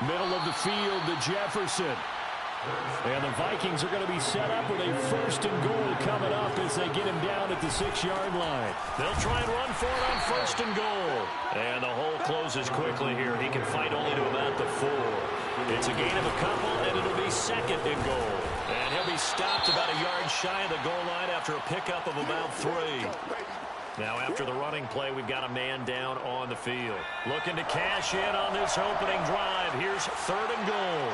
[SPEAKER 1] Middle of the field to Jefferson. And the Vikings are going to be set up with a 1st and goal coming up as they get him down at the 6-yard line. They'll try and run for it on 1st and goal. And the hole closes quickly here. He can fight only to about the 4. It's a gain of a couple, and it'll be 2nd and goal. And he'll be stopped about a yard shy of the goal line after a pickup of about 3. Now after the running play, we've got a man down on the field. Looking to cash in on this opening drive. Here's 3rd and goal.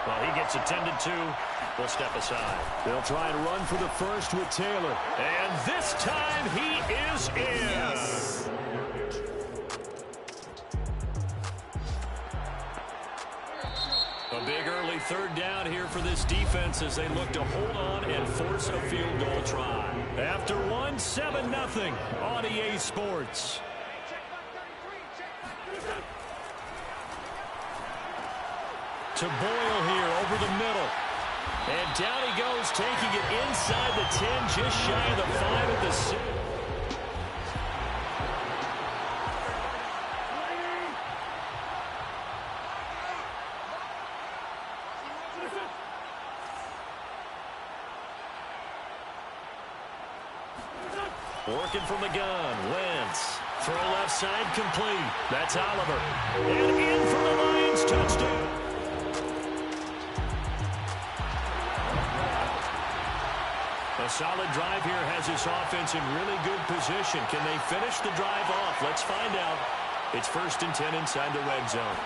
[SPEAKER 1] Well, he gets attended to. We'll step aside. They'll try and run for the first with Taylor. And this time he is in. Yes. A big early 3rd down here for this defense as they look to hold on and force a field goal try. After 1, 7-0 on EA Sports. To Boyle here over the middle. And down he goes, taking it inside the 10, just shy of the 5 at the 6. Working from the gun, Wentz. Throw left side complete. That's Oliver. And in for the Lions, touchdown. A solid drive here has this offense in really good position. Can they finish the drive off? Let's find out. It's 1st and 10 inside the red zone.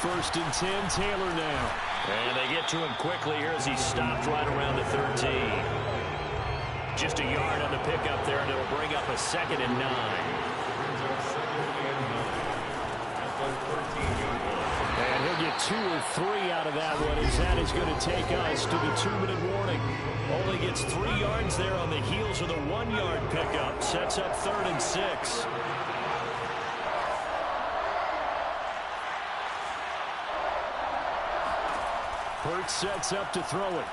[SPEAKER 1] 1st and 10, Taylor now. And they get to him quickly here as he stopped right around the 13. Just a yard on the pickup there, and it'll bring up a 2nd and 9. And he'll get 2 or 3 out of that one as that is going to take us to the 2-minute warning. Only gets 3 yards there on the heels of the 1-yard pickup. Sets up 3rd and 6. Hurts sets up to throw it.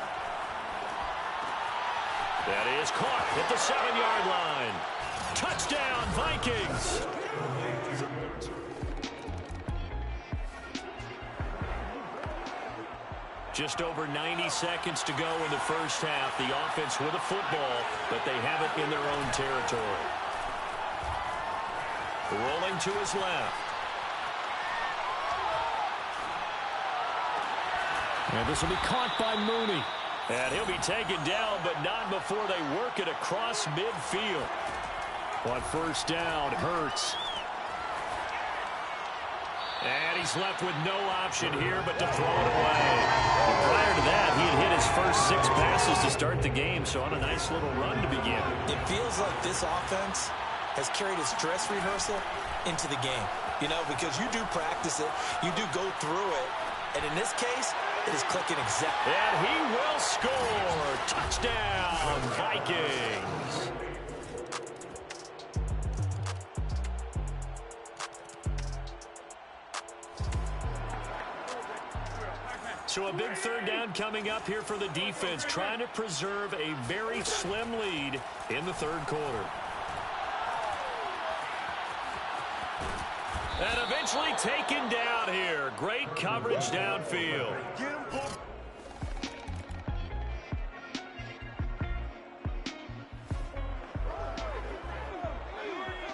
[SPEAKER 1] That is caught at the 7-yard line. Touchdown, Vikings. Just over 90 seconds to go in the first half. The offense with a football, but they have it in their own territory. Rolling to his left.
[SPEAKER 4] And this will be caught by Mooney.
[SPEAKER 1] And he'll be taken down, but not before they work it across midfield. On first down, Hurts. And he's left with no option here but to throw it away. And prior to that, he had hit his first 6 passes to start the game, so on a nice little run to begin.
[SPEAKER 3] It feels like this offense has carried its dress rehearsal into the game. You know, because you do practice it, you do go through it, and in this case, it is clicking exactly.
[SPEAKER 1] And he will score. Touchdown, Vikings. So a big third down coming up here for the defense, trying to preserve a very slim lead in the third quarter. And eventually taken down here. Great coverage downfield.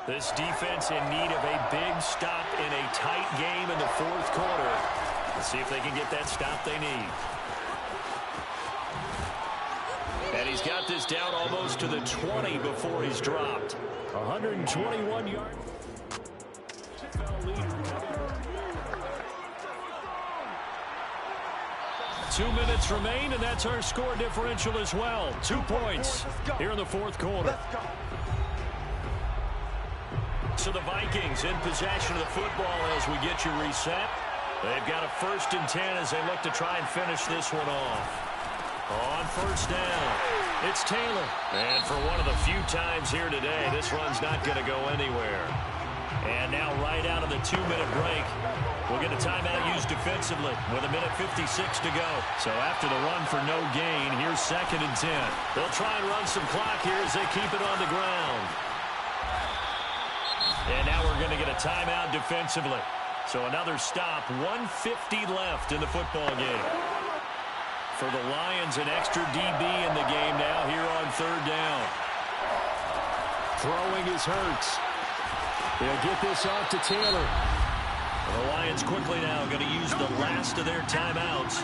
[SPEAKER 1] This defense in need of a big stop in a tight game in the fourth quarter. Let's see if they can get that stop they need. And he's got this down almost to the 20 before he's dropped.
[SPEAKER 4] 121 yards.
[SPEAKER 1] 2 minutes remain, and that's our score differential as well. 2 points here in the fourth quarter. So the Vikings in possession of the football as we get you reset. They've got a 1st and 10 as they look to try and finish this one off. On first down, it's Taylor. And for one of the few times here today, this run's not going to go anywhere. And now right out of the 2-minute break, we'll get a timeout used defensively with 1:56 to go. So after the run for no gain, here's 2nd and 10. They'll try and run some clock here as they keep it on the ground. And now we're going to get a timeout defensively. So another stop, 1:50 left in the football game. For the Lions, an extra DB in the game now here on 3rd down.
[SPEAKER 4] Throwing is Hurts. They'll get this off to Taylor.
[SPEAKER 1] And the Lions quickly now going to use the last of their timeouts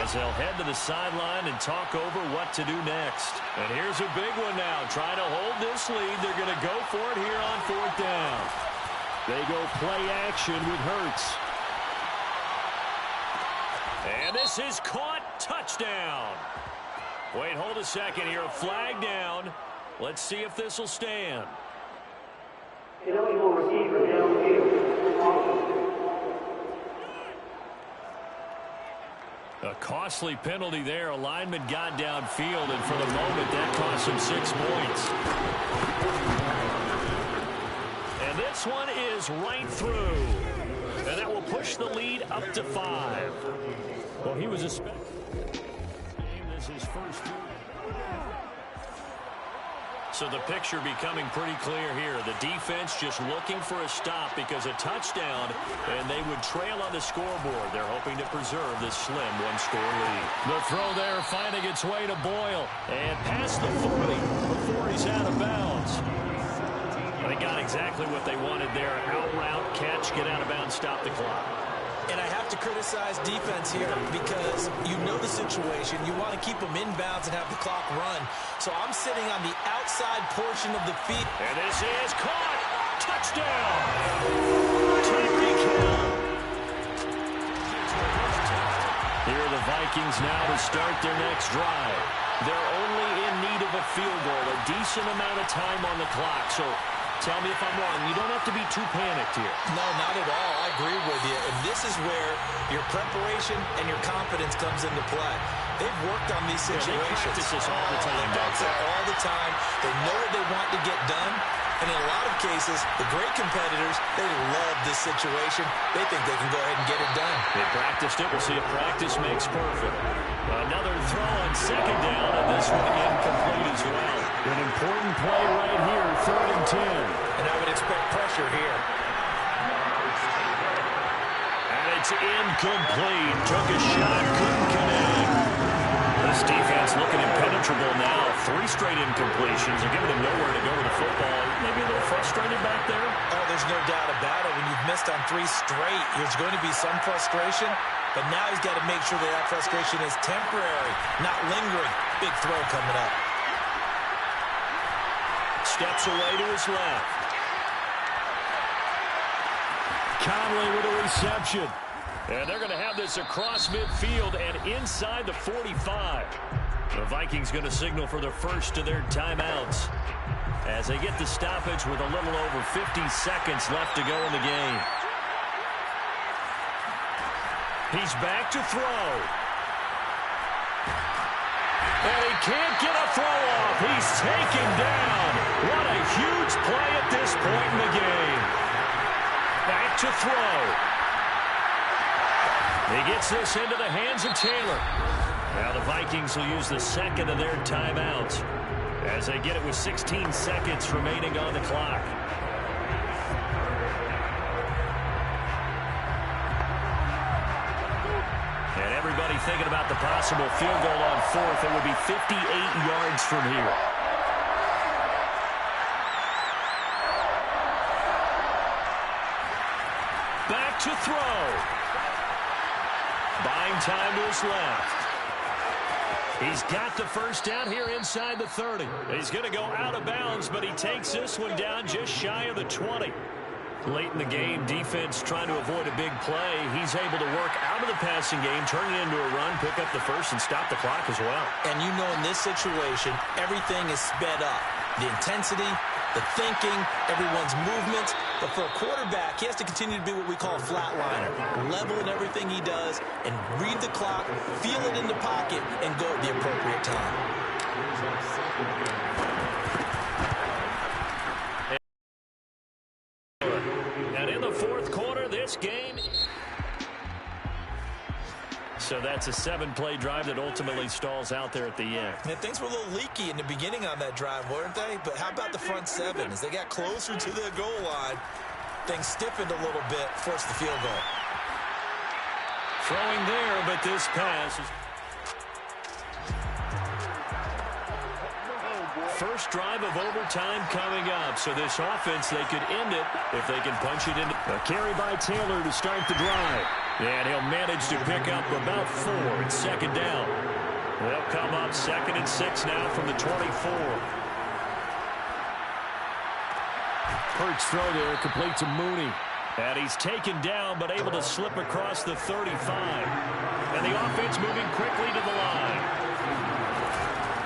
[SPEAKER 1] as they'll head to the sideline and talk over what to do next. And here's a big one now. Trying to hold this lead. They're going to go for it here on 4th down.
[SPEAKER 4] They go play action with Hurts.
[SPEAKER 1] And this is caught. Touchdown. Wait, hold a second here. A flag down. Let's see if this will stand. A costly penalty there. A lineman got downfield, and for the moment, that cost him 6 points. And this one is right through. And that will push the lead up to 5.
[SPEAKER 4] Well, he was
[SPEAKER 1] This is his first. So the picture becoming pretty clear here. The defense just looking for a stop because a touchdown, and they would trail on the scoreboard. They're hoping to preserve this slim 1-score lead. The throw there finding its way to Boyle. And past the 40 before he's out of bounds. They got exactly what they wanted there. Out route, catch, get out of bounds, stop the clock.
[SPEAKER 3] And I have to criticize defense here because you know the situation. You want to keep them inbounds and have the clock run. So I'm sitting on the outside portion of the field.
[SPEAKER 1] And this is caught. Touchdown. Tyreek Hill. Here are the Vikings now to start their next drive. They're only in need of a field goal, a decent amount of time on the clock. So tell me if I'm wrong. You don't have to be too panicked here.
[SPEAKER 3] No, not at all. I agree with you. And this is where your preparation and your confidence comes into play. They've worked on these situations.
[SPEAKER 1] They practice this all the time.
[SPEAKER 3] They practice it all the time. They know what they want to get done. And in a lot of cases, the great competitors, they love this situation. They think they can go ahead and get it done.
[SPEAKER 1] They practiced it. We'll see if practice makes perfect. Another throw on second down, and this one incomplete as well.
[SPEAKER 4] An important play right here, 3rd and 10.
[SPEAKER 3] And I would expect pressure here.
[SPEAKER 1] And it's incomplete. Took a shot, couldn't connect. This defense looking impenetrable now. 3 straight incompletions. They're giving them nowhere to go with the football. Maybe a little frustrated back there.
[SPEAKER 3] Oh, there's no doubt about it. When you've missed on 3 straight, there's going to be some frustration. But now he's got to make sure that frustration is temporary, not lingering. Big throw coming up.
[SPEAKER 1] Steps away to his left.
[SPEAKER 4] Conley with a reception.
[SPEAKER 1] And they're going to have this across midfield and inside the 45. The Vikings going to signal for the first of their timeouts as they get the stoppage with a little over 50 seconds left to go in the game. He's back to throw. And he can't get a throw off. He's taken down. What a huge play at this point in the game. Back to throw. He gets this into the hands of Taylor. Now the Vikings will use the second of their timeouts as they get it with 16 seconds remaining on the clock. And everybody thinking about the possible field goal on 4th. It would be 58 yards from here. Back to throw. Buying time to his left. He's got the first down here inside the 30. He's going to go out of bounds, but he takes this one down just shy of the 20. Late in the game, defense trying to avoid a big play. He's able to work out of the passing game, turn it into a run, pick up the first, and stop the clock as well.
[SPEAKER 3] And you know in this situation, everything is sped up. The intensity, the thinking, everyone's movements. But for a quarterback, he has to continue to be what we call a flatliner. Level in everything he does and read the clock, feel it in the pocket, and go at the appropriate time.
[SPEAKER 1] And in the 4th quarter, this game... So that's a 7-play drive that ultimately stalls out there at the end.
[SPEAKER 3] And things were a little leaky in the beginning on that drive, weren't they? But how about the front 7? As they got closer to the goal line, things stiffened a little bit, forced the field goal.
[SPEAKER 1] Throwing there, but this pass is... First drive of overtime coming up. So this offense, they could end it if they can punch it into...
[SPEAKER 4] A carry by Taylor to start the drive.
[SPEAKER 1] And he'll manage to pick up about 4. It's 2nd down. They'll come up 2nd and 6 now from the 24.
[SPEAKER 4] Hurts throw there, complete to Mooney.
[SPEAKER 1] And he's taken down, but able to slip across the 35. And the offense moving quickly to the line.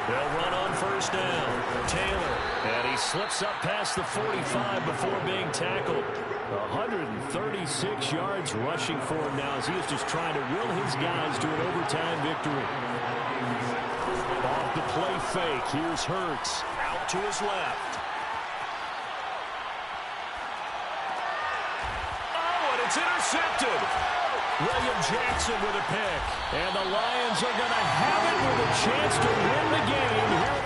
[SPEAKER 1] They'll run on first down. Taylor. And he slips up past the 45 before being tackled.
[SPEAKER 4] 136 yards rushing for him now as he is just trying to will his guys to an overtime victory. Off the play fake. Here's Hurts.
[SPEAKER 1] Out to his left. Oh, and it's intercepted. William Jackson with a pick. And the Lions are going to have it with a chance to win the game here.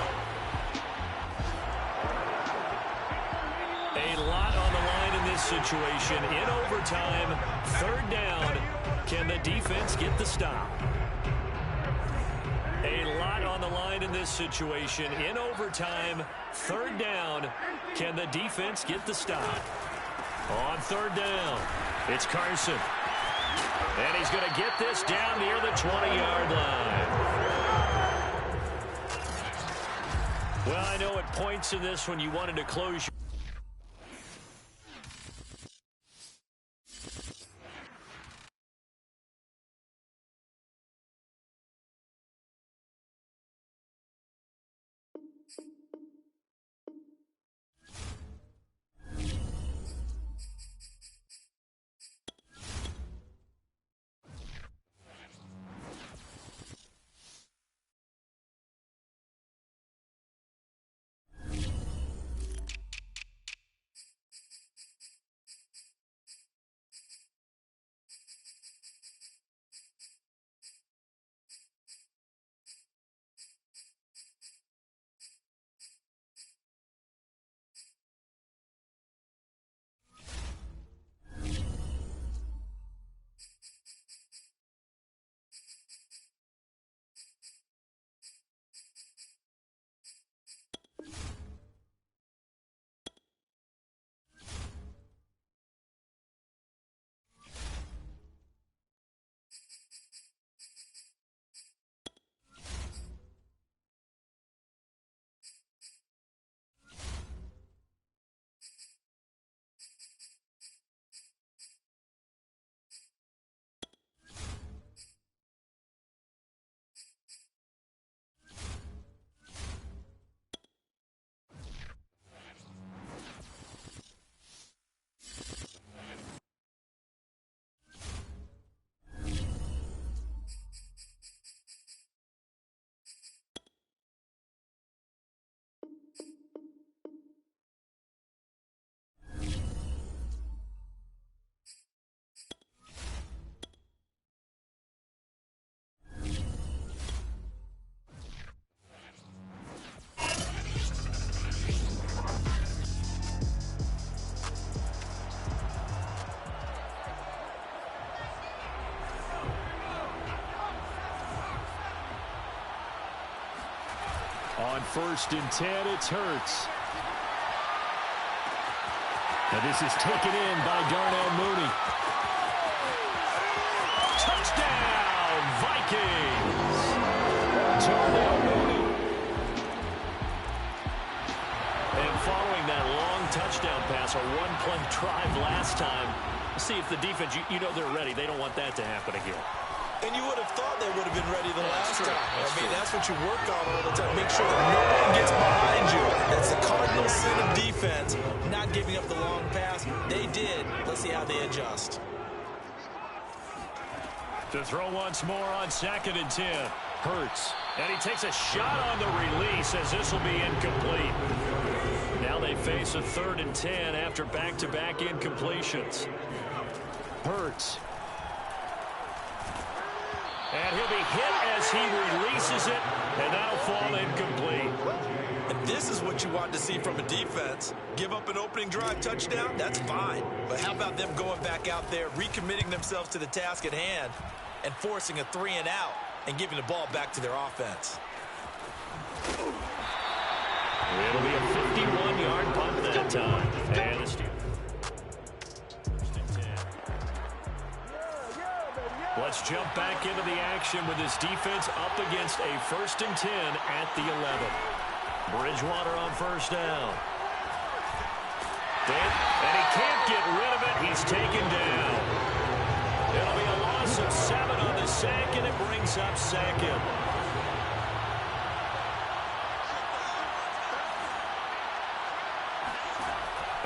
[SPEAKER 1] A lot on the line in this situation. In overtime, 3rd down. Can the defense get the stop? A lot on the line in this situation. In overtime, 3rd down. Can the defense get the stop? On 3rd down, it's Carson. And he's going to get this down near the 20-yard line. Well, I know at points in this when you wanted to close your...
[SPEAKER 4] 1st and 10. It's Hurts. And this is taken in by Darnell Mooney. Touchdown, Vikings! Darnell Mooney. And following that long touchdown pass, a one-play drive last time, see if the defense, you know they're ready. They don't want that to happen again.
[SPEAKER 3] And you would have thought they would have been ready the last time. That's what you work on all the time. Make sure that no one gets behind you. That's the cardinal sin of defense, not giving up the long pass. They did. Let's see how they adjust.
[SPEAKER 1] To throw once more on 2nd and 10. Hurts. And he takes a shot on the release as this will be incomplete. Now they face a 3rd and 10 after back-to-back incompletions. Hurts. And he'll be hit as he releases it, and that'll fall incomplete.
[SPEAKER 3] And this is what you want to see from a defense. Give up an opening drive touchdown, that's fine. But how about them going back out there, recommitting themselves to the task at hand, and forcing a 3-and-out, and giving the ball back to their offense.
[SPEAKER 1] It'll be a 51-yard punt that time. And the Steelers. Let's jump back into the action with this defense up against a 1st and 10 at the 11. Bridgewater on 1st down. And he can't get rid of it. He's taken down. It'll be a loss of 7 on the sack, and it brings up 2nd.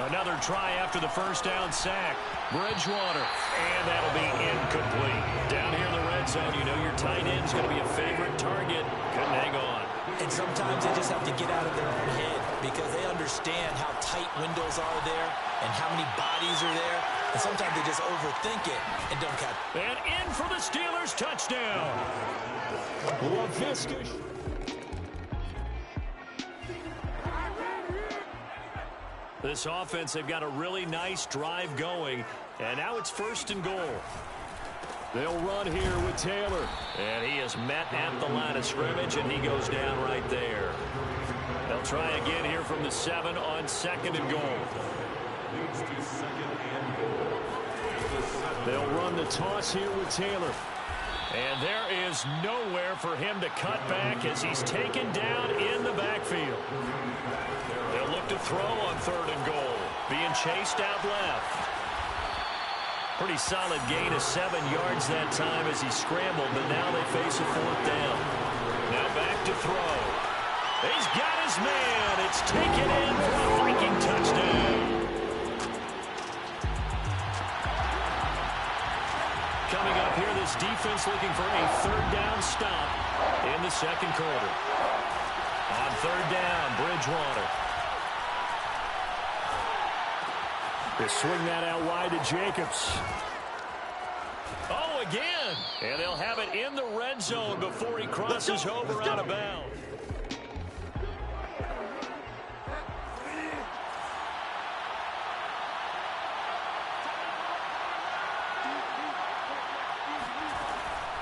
[SPEAKER 1] Another try after the 1st down sack. Bridgewater. And that'll be incomplete. Down here in the red zone, you know your tight end's going to be a favorite target. Couldn't hang on.
[SPEAKER 3] And sometimes they just have to get out of their own head because they understand how tight windows are there and how many bodies are there. And sometimes they just overthink it and don't catch it.
[SPEAKER 1] And in for the Steelers touchdown. LaVisca. This offense, they've got a really nice drive going. And now it's 1st and goal. They'll run here with Taylor. And he is met at the line of scrimmage, and he goes down right there. They'll try again here from the 7 on 2nd and goal. They'll run the toss here with Taylor. And there is nowhere for him to cut back as he's taken down in the backfield. They'll look to throw on 3rd and goal. Being chased out left. Pretty solid gain of 7 yards that time as he scrambled, but now they face a 4th down. Now back to throw. He's got his man. It's taken in for a Viking touchdown. Coming up here, this defense looking for a 3rd down stop in the 2nd quarter. On 3rd down, Bridgewater. They swing that out wide to Jacobs. Oh, again. And they'll have it in the red zone before he crosses over out of bounds.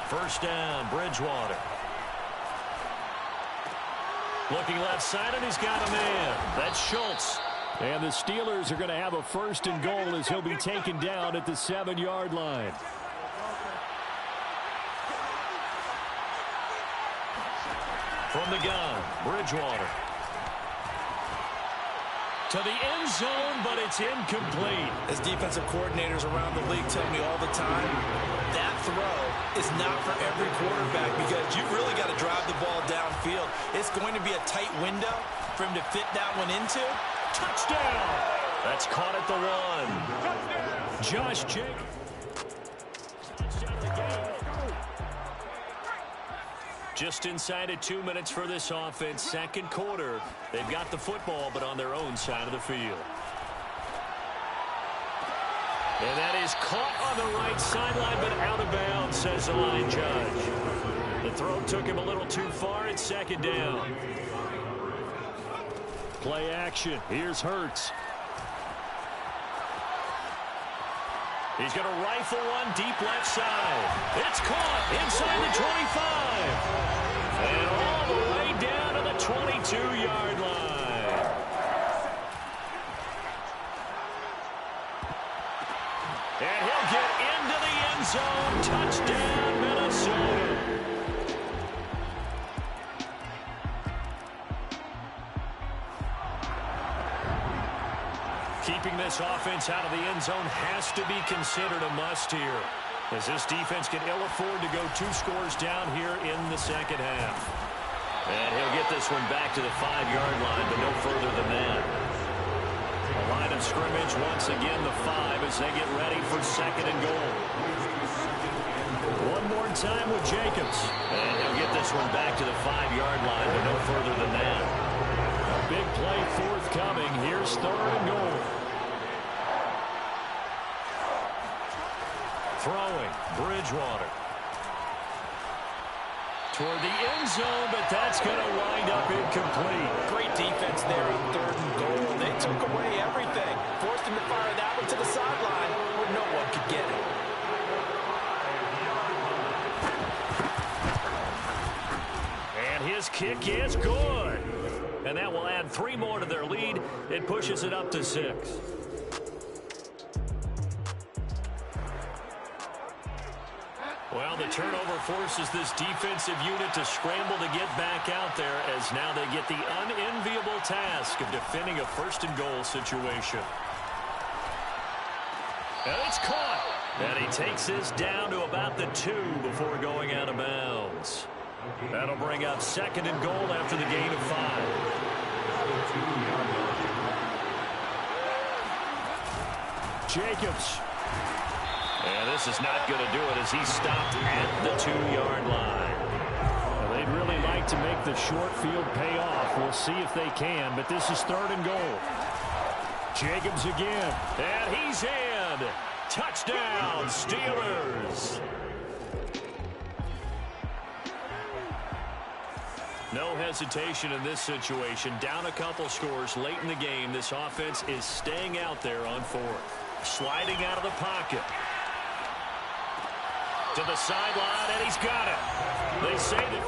[SPEAKER 1] First down, Bridgewater. Looking left side, and he's got a man. That's Schultz. And the Steelers are going to have a 1st and goal as he'll be taken down at the 7-yard line. From the gun, Bridgewater. To the end zone, but it's incomplete.
[SPEAKER 3] As defensive coordinators around the league tell me all the time, that throw is not for every quarterback because you've really got to drive the ball downfield. It's going to be a tight window for him to fit that one into.
[SPEAKER 1] Touchdown! That's caught at the 1. Josh Jacobs. Just inside of 2 minutes for this offense. 2nd quarter. They've got the football, but on their own side of the field. And that is caught on the right sideline, but out of bounds, says the line judge. The throw took him a little too far. It's 2nd down. Play action. Here's Hurts. He's going to rifle one deep left side. It's caught inside the 25. And all the way down to the 22-yard line. And he'll get into the end zone. Touchdown, Minnesota. Keeping this offense out of the end zone has to be considered a must here, as this defense can ill afford to go 2 scores down here in the second half. And he'll get this one back to the 5-yard line, but no further than that. A line of scrimmage once again, the 5, as they get ready for second and goal. One more time with Jacobs. And he'll get this one back to the 5-yard line, but no further than that. A big play forthcoming. Here's third and goal. Throwing, Bridgewater. Toward the end zone, but that's going to wind up incomplete.
[SPEAKER 3] Great defense there on third and goal. They took away everything. Forced him to fire that one to the sideline where no one could get it.
[SPEAKER 1] And his kick is good. And that will add 3 more to their lead. It pushes it up to 6. Well, the turnover forces this defensive unit to scramble to get back out there, as now they get the unenviable task of defending a first and goal situation. And it's caught. And he takes this down to about the 2 before going out of bounds. That'll bring up second and goal after the gain of 5. Jacobs. And this is not going to do it, as he stopped at the 2-yard line. Well, they'd really like to make the short field pay off. We'll see if they can, but this is third and goal. Jacobs again, and he's in. Touchdown, Steelers. No hesitation in this situation. Down a couple scores late in the game. This offense is staying out there on 4th. Sliding out of the pocket. To the sideline, and he's got it. They say that.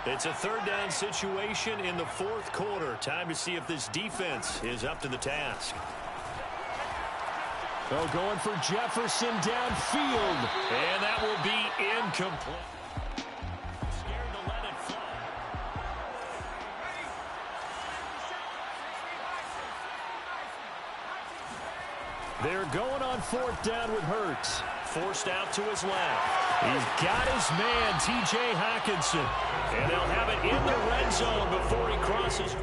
[SPEAKER 1] It's a 3rd down situation in the 4th quarter. Time to see if this defense is up to the task. Oh, going for Jefferson downfield. And that will be incomplete. Scared to let it fly. They're going on 4th down with Hurts. Forced out to his left. He's got his man, T.J. Hockenson. And they'll have it in the red zone before he crosses.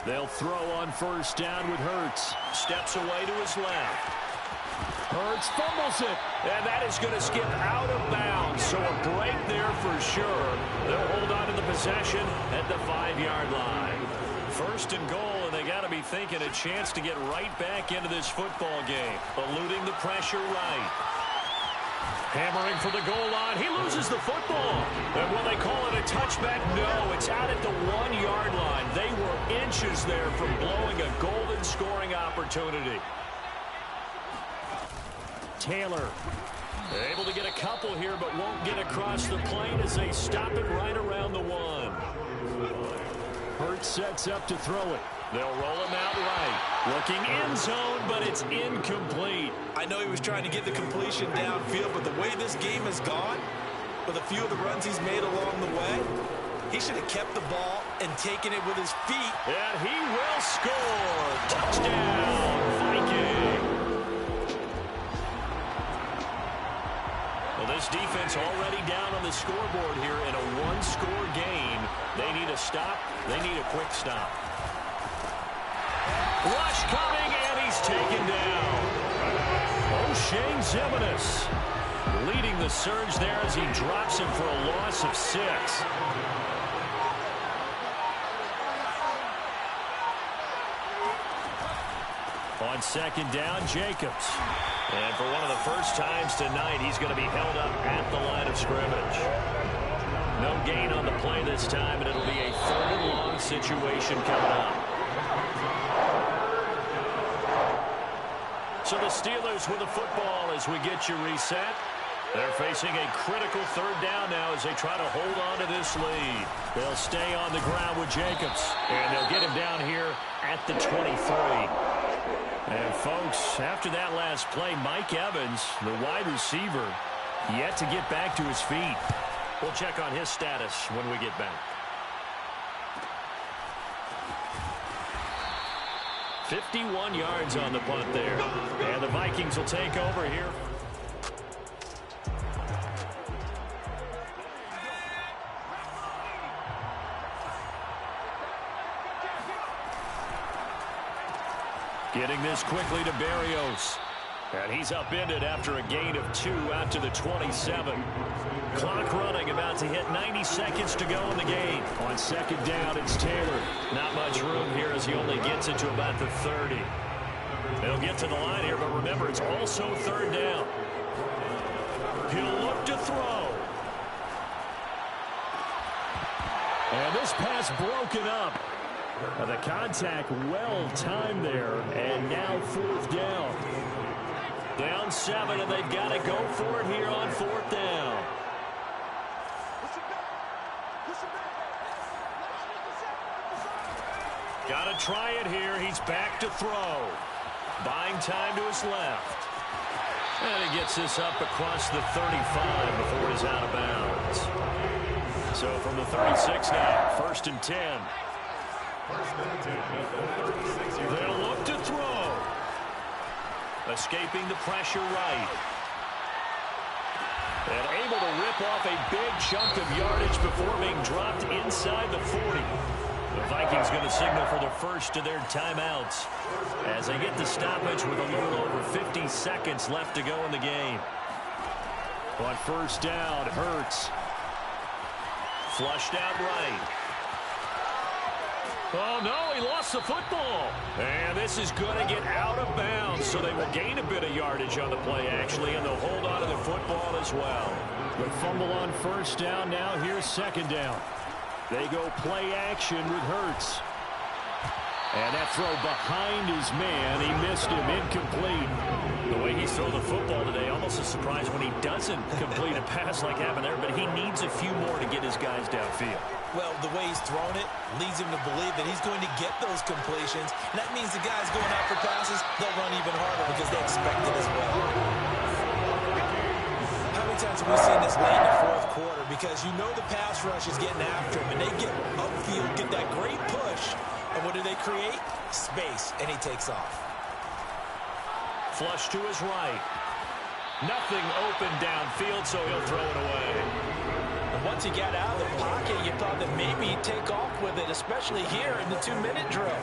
[SPEAKER 1] They'll throw on 1st down with Hurts. Steps away to his left. Hurts fumbles it. And that is going to skip out of bounds. So a break there for sure. They'll hold on to the possession at the 5-yard line. 1st and goal, and they got to be thinking a chance to get right back into this football game. Eluding the pressure right. Hammering for the goal line. He loses the football. And will they call it a touchback? No, it's out at the 1-yard line. They were inches there from blowing a golden scoring opportunity. Taylor able to get a couple here, but won't get across the plane as they stop it right around the 1. Hurts sets up to throw it. They'll roll him out right. Looking end zone, but it's incomplete.
[SPEAKER 3] I know he was trying to get the completion downfield, but the way this game has gone, with a few of the runs he's made along the way, he should have kept the ball and taken it with his feet.
[SPEAKER 1] And he will score. Touchdown, Viking. Well, this defense already down on the scoreboard here in a 1-score game. They need a stop. They need a quick stop. Rush coming, and he's taken down. O'Shane Zimenez leading the surge there as he drops him for a loss of 6. On 2nd down, Jacobs. And for one of the first times tonight, he's going to be held up at the line of scrimmage. No gain on the play this time, and it'll be a 3rd and long situation coming up. So the Steelers with the football as we get you reset. They're facing a critical third down now as they try to hold on to this lead. They'll stay on the ground with Jacobs, and they'll get him down here at the 23. And, folks, after that last play, Mike Evans, the wide receiver, yet to get back to his feet. We'll check on his status when we get back. 51 yards on the punt there. And the Vikings will take over here. Getting this quickly to Berrios. And he's upended after a gain of 2 out to the 27. Clock running, about to hit 90 seconds to go in the game. On second down, it's Taylor. Not much room here as he only gets it to about the 30. They'll get to the line here, but remember, it's also third down. He'll look to throw. And this pass broken up. The contact well timed there, and now fourth down. Down 7, and they've got to go for it here on fourth down. Got to try it here. He's back to throw. Buying time to his left. And he gets this up across the 35 before he's out of bounds. So from the 36 now, first and 10. They'll look to throw. Escaping the pressure right. And able to rip off a big chunk of yardage before being dropped inside the 40. The Vikings going to signal for the first of their timeouts as they get the stoppage with a little over 50 seconds left to go in the game. On first down, Hurts. Flushed out right. Oh, no, he lost the football. And this is going to get out of bounds, so they will gain a bit of yardage on the play, actually, and they'll hold on to the football as well. The fumble on first down. Now here's second down. They go play action with Hurts. And that throw behind his man. He missed him, incomplete. The way he's thrown the football today, almost a surprise when he doesn't complete a pass like happened there, but he needs a few more to get his guys downfield.
[SPEAKER 3] Well, the way he's thrown it leads him to believe that he's going to get those completions. And that means the guys going out for passes, they'll run even harder because they expect it as well. How many times have we seen this late in the fourth quarter? Because you know the pass rush is getting after him, and they get upfield, get that great push. And what do they create? Space, and he takes off.
[SPEAKER 1] Flush to his right. Nothing open downfield, so he'll throw it away.
[SPEAKER 3] And once he got out of the pocket, you thought that maybe he'd take off with it, especially here in the 2-minute drill.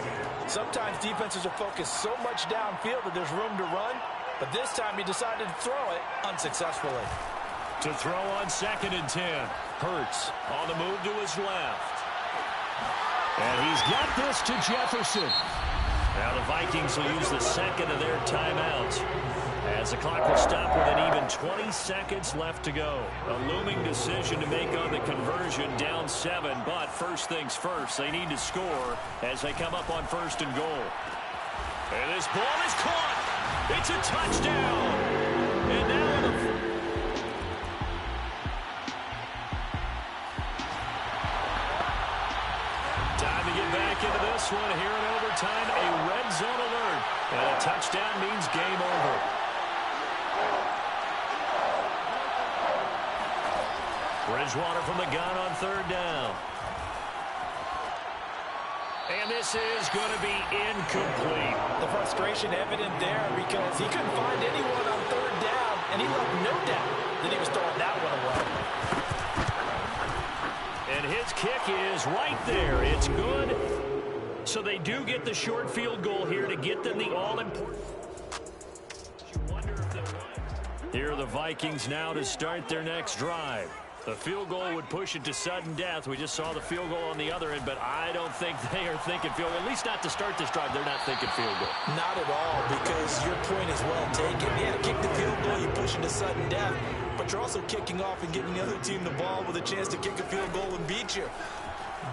[SPEAKER 3] Sometimes defenses are focused so much downfield that there's room to run, but this time he decided to throw it unsuccessfully.
[SPEAKER 1] To throw on second and 10. Hurts on the move to his left. And he's got this to Jefferson. Now the Vikings will use the second of their timeouts as the clock will stop with an even 20 seconds left to go. A looming decision to make on the conversion, down 7, but first things first, they need to score as they come up on first and goal. And this ball is caught. It's a touchdown. And now the time to get back into this one here in overtime. A red zone alert. And a touchdown means game over. Bridgewater from the gun on third down. And this is going to be incomplete.
[SPEAKER 3] The frustration evident there because he couldn't find anyone on third down, and he left no doubt that he was throwing that one away.
[SPEAKER 1] And his kick is right there. It's good. So they do get the short field goal here to get them the all-important. You wonder if they'll win. Here are the Vikings now to start their next drive. The field goal would push it to sudden death. We just saw the field goal on the other end, but I don't think they are thinking field goal. At least not to start this drive. They're not thinking field goal.
[SPEAKER 3] Not at all, because your point is well taken. Yeah, kick the field goal, you push it to sudden death, but you're also kicking off and giving the other team the ball with a chance to kick a field goal and beat you.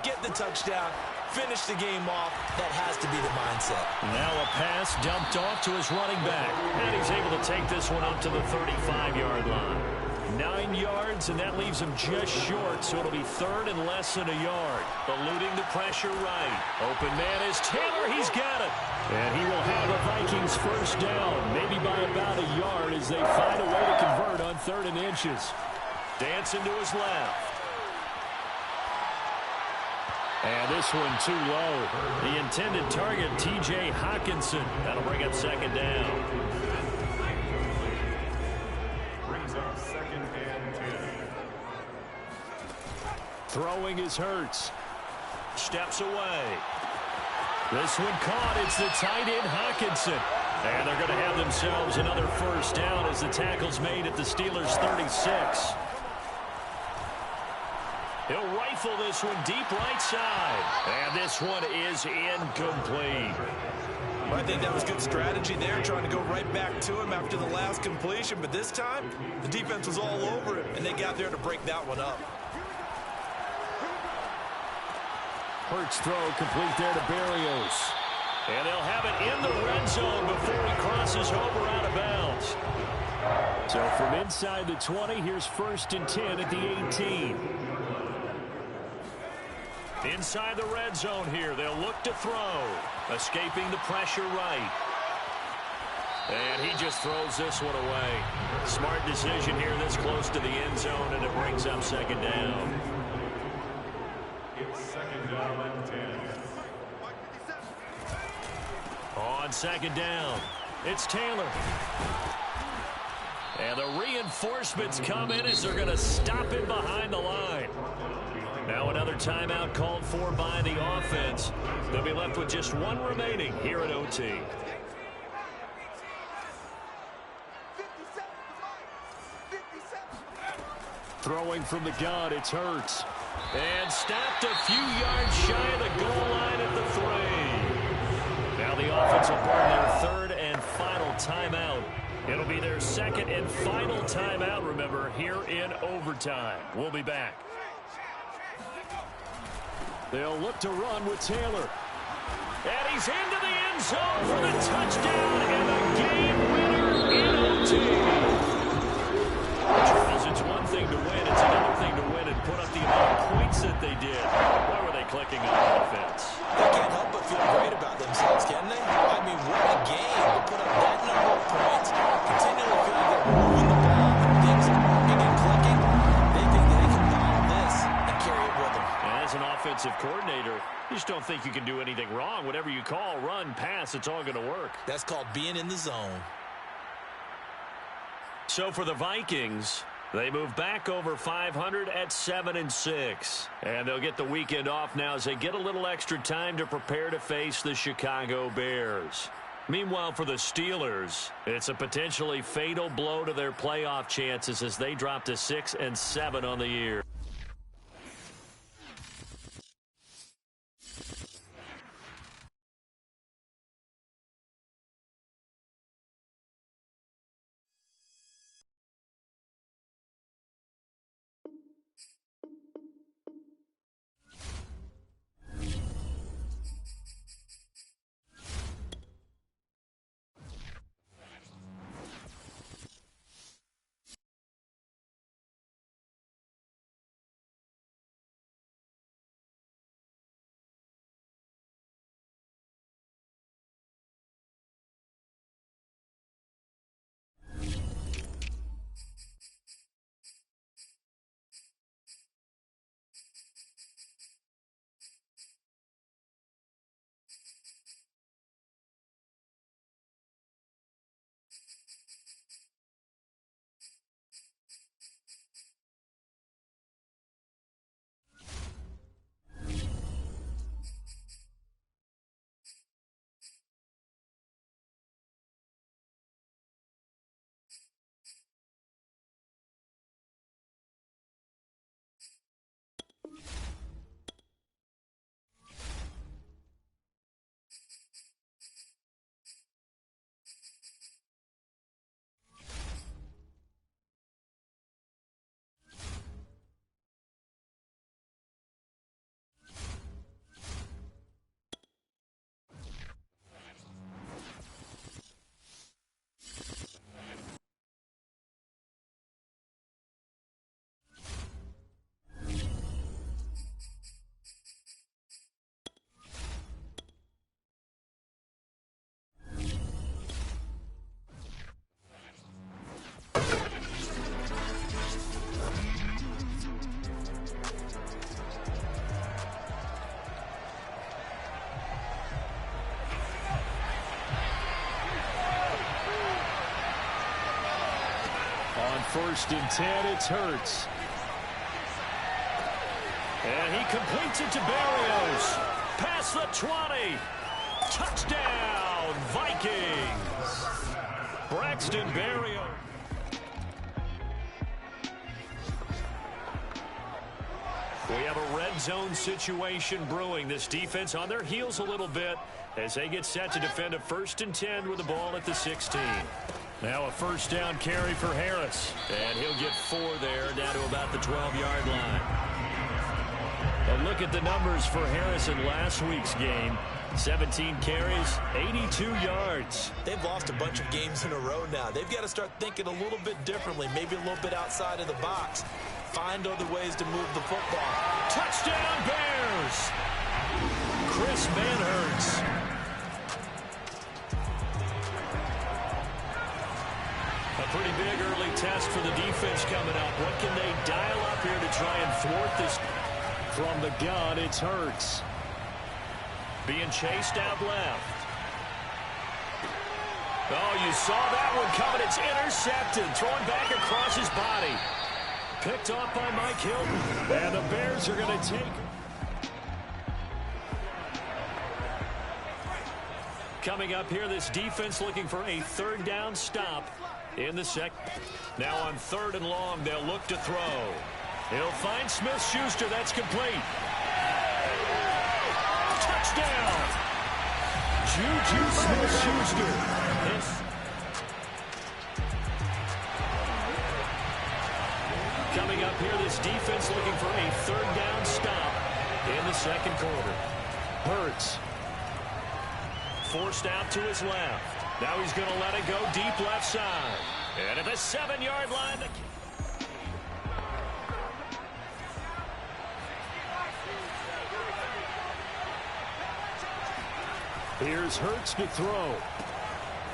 [SPEAKER 3] Get the touchdown, finish the game off. That has to be the mindset.
[SPEAKER 1] Now a pass dumped off to his running back. And he's able to take this one up to the 35-yard line. 9 yards, and that leaves him just short, so it'll be third and less than a yard. Eluding the pressure right. Open man is Taylor. He's got it. And he will have the Vikings first down, maybe by about a yard as they find a way to convert on 3rd and inches. Dancing to his left. And this one too low. The intended target, T.J. Hawkinson. That'll bring up 2nd down.
[SPEAKER 2] Brings up 2nd and 10.
[SPEAKER 1] Throwing is Hurts. Steps away. This one caught. It's the tight end, Hawkinson. And they're going to have themselves another first down as the tackle's made at the Steelers' 36. He'll rifle this one deep right side. And this one is incomplete.
[SPEAKER 3] I think that was good strategy there, trying to go right back to him after the last completion. But this time, the defense was all over it, and they got there to break that one up.
[SPEAKER 1] Hurts throw complete there to Berrios. And they'll have it in the red zone before he crosses over out of bounds. So from inside the 20, here's 1st and 10 at the 18. Inside the red zone here, they'll look to throw. Escaping the pressure right. And he just throws this one away. Smart decision here this close to the end zone, and it brings up 2nd down.
[SPEAKER 2] It's 2nd down and 10.
[SPEAKER 1] On 2nd down, it's Taylor. And the reinforcements come in as they're going to stop him behind the line. Now another timeout called for by the offense. They'll be left with just one remaining here at OT. Throwing from the gun, it's Hurts. And stopped a few yards shy of the goal line at the 3. Now the offense will burn their 3rd and final timeout. It'll be their 2nd and final timeout, remember, here in overtime. We'll be back. They'll look to run with Taylor. And he's into the end zone for the touchdown and the game winner in OT. Charles, it's one thing to win. It's another thing to win and put up the amount of points that they did. Why were they clicking on offense?
[SPEAKER 3] They can't help but feel great about themselves, can they? I mean, what a game to put up that number of points. Continually feeling they're moving the ball and things are moving and clicking. They think they can bottle this and carry it with them.
[SPEAKER 1] And as an offensive coordinator, you just don't think you can do anything wrong. Whatever you call, run, pass, it's all going to work.
[SPEAKER 3] That's called being in the zone.
[SPEAKER 1] So for the Vikings, they move back over 500 at 7-6. And they'll get the weekend off now as they get a little extra time to prepare to face the Chicago Bears. Meanwhile, for the Steelers, it's a potentially fatal blow to their playoff chances as they drop to 6-7 on the year. 1st and 10, it's Hurts. And he completes it to Berrios. Past the 20. Touchdown, Vikings. Braxton Berrios. We have a red zone situation brewing. This defense on their heels a little bit as they get set to defend a 1st and 10 with the ball at the 16. Now a 1st down carry for Harris. And he'll get 4 there, down to about the 12-yard line. A look at the numbers for Harris in last week's game. 17 carries, 82 yards.
[SPEAKER 3] They've lost a bunch of games in a row now. They've got to start thinking a little bit differently, maybe a little bit outside of the box. Find other ways to move the football.
[SPEAKER 1] Touchdown, Bears! Chris Manhertz. A pretty big early test for the defense coming up. What can they dial up here to try and thwart this? From the gun, it's Hurts. Being chased out left. Oh, you saw that one coming. It's intercepted. Thrown back across his body. Picked off by Mike Hilton. And the Bears are going to take it. Coming up here, this defense looking for a 3rd down stop in the second. Now on 3rd and long, they'll look to throw. He'll find Smith-Schuster. That's complete. Touchdown! Juju Smith-Schuster. Coming up here, this defense looking for a 3rd down stop in the second quarter. Hurts. Forced out to his left. Now he's going to let it go deep left side. And at the 7-yard line, here's Hurts to throw.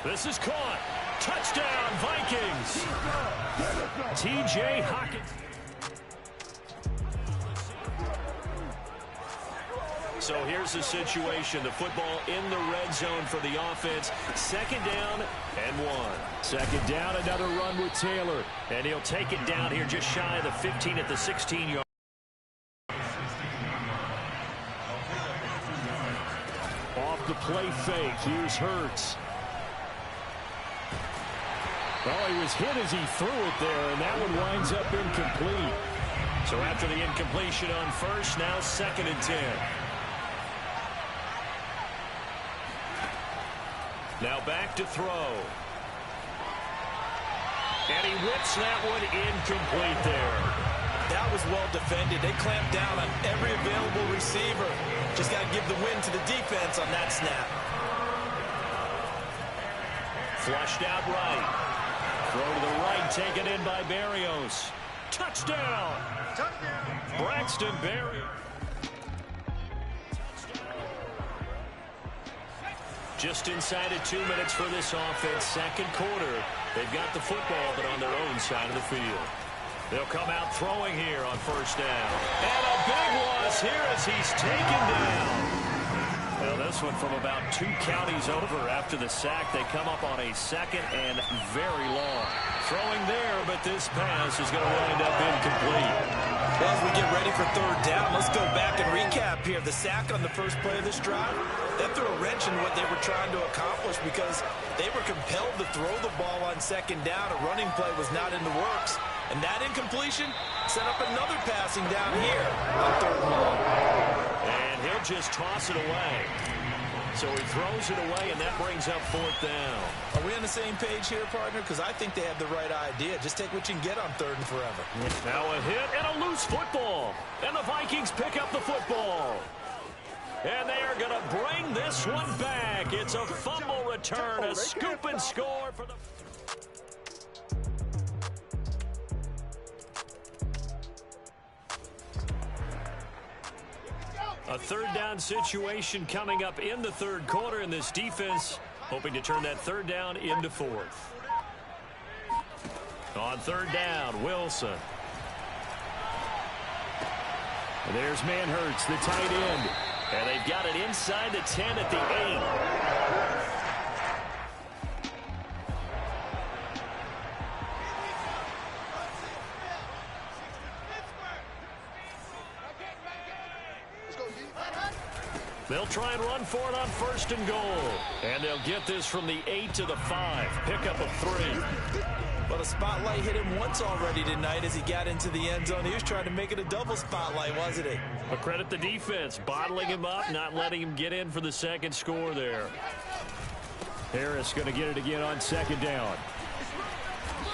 [SPEAKER 1] This is caught. Touchdown, Vikings. T.J. Hawkins. So here's the situation. The football in the red zone for the offense. 2nd down and 1. 2nd down, another run with Taylor. And he'll take it down here just shy of the 15 at the 16-yard. Off the play fake. Here's Hurts. Well, he was hit as he threw it there, and that one winds up incomplete. So after the incompletion on 1st, now 2nd and 10. Now back to throw. And he whips that one incomplete there.
[SPEAKER 3] That was well defended. They clamped down on every available receiver. Just got to give the win to the defense on that snap.
[SPEAKER 1] Flushed out right. Throw to the right, taken in by Berrios. Touchdown! Braxton Berrios. Just inside of 2 minutes for this offense. 2nd quarter. They've got the football, but on their own side of the field. They'll come out throwing here on 1st down. And a big loss here as he's taken down. Well, this one from about 2 counties over after the sack. They come up on a 2nd and very long. Throwing there, but this pass is going to wind up incomplete.
[SPEAKER 3] Well, as we get ready for 3rd down, let's go back and recap here. The sack on the first play of this drive, that threw a wrench in what they were trying to accomplish because they were compelled to throw the ball on 2nd down. A running play was not in the works. And that incompletion set up another passing down here on 3rd and long.
[SPEAKER 1] And he'll just toss it away. So he throws it away, and that brings up 4th down.
[SPEAKER 3] Are we on the same page here, partner? Because I think they had the right idea. Just take what you can get on 3rd and forever.
[SPEAKER 1] Now a hit and a loose football. And the Vikings pick up the football. And they are going to bring this one back. It's a fumble return, a scoop and score for the... A 3rd down situation coming up in the 3rd quarter, and this defense hoping to turn that 3rd down into 4th. On 3rd down, Wilson. And there's Manhertz, the tight end. And they've got it inside the 10 at the 8. They'll try and run for it on 1st and goal. And they'll get this from the 8 to the 5. Pickup of 3.
[SPEAKER 3] Well, the spotlight hit him once already tonight as he got into the end zone. He was trying to make it a double spotlight, wasn't it?
[SPEAKER 1] But credit the defense, bottling him up, not letting him get in for the second score there. Harris going to get it again on 2nd down.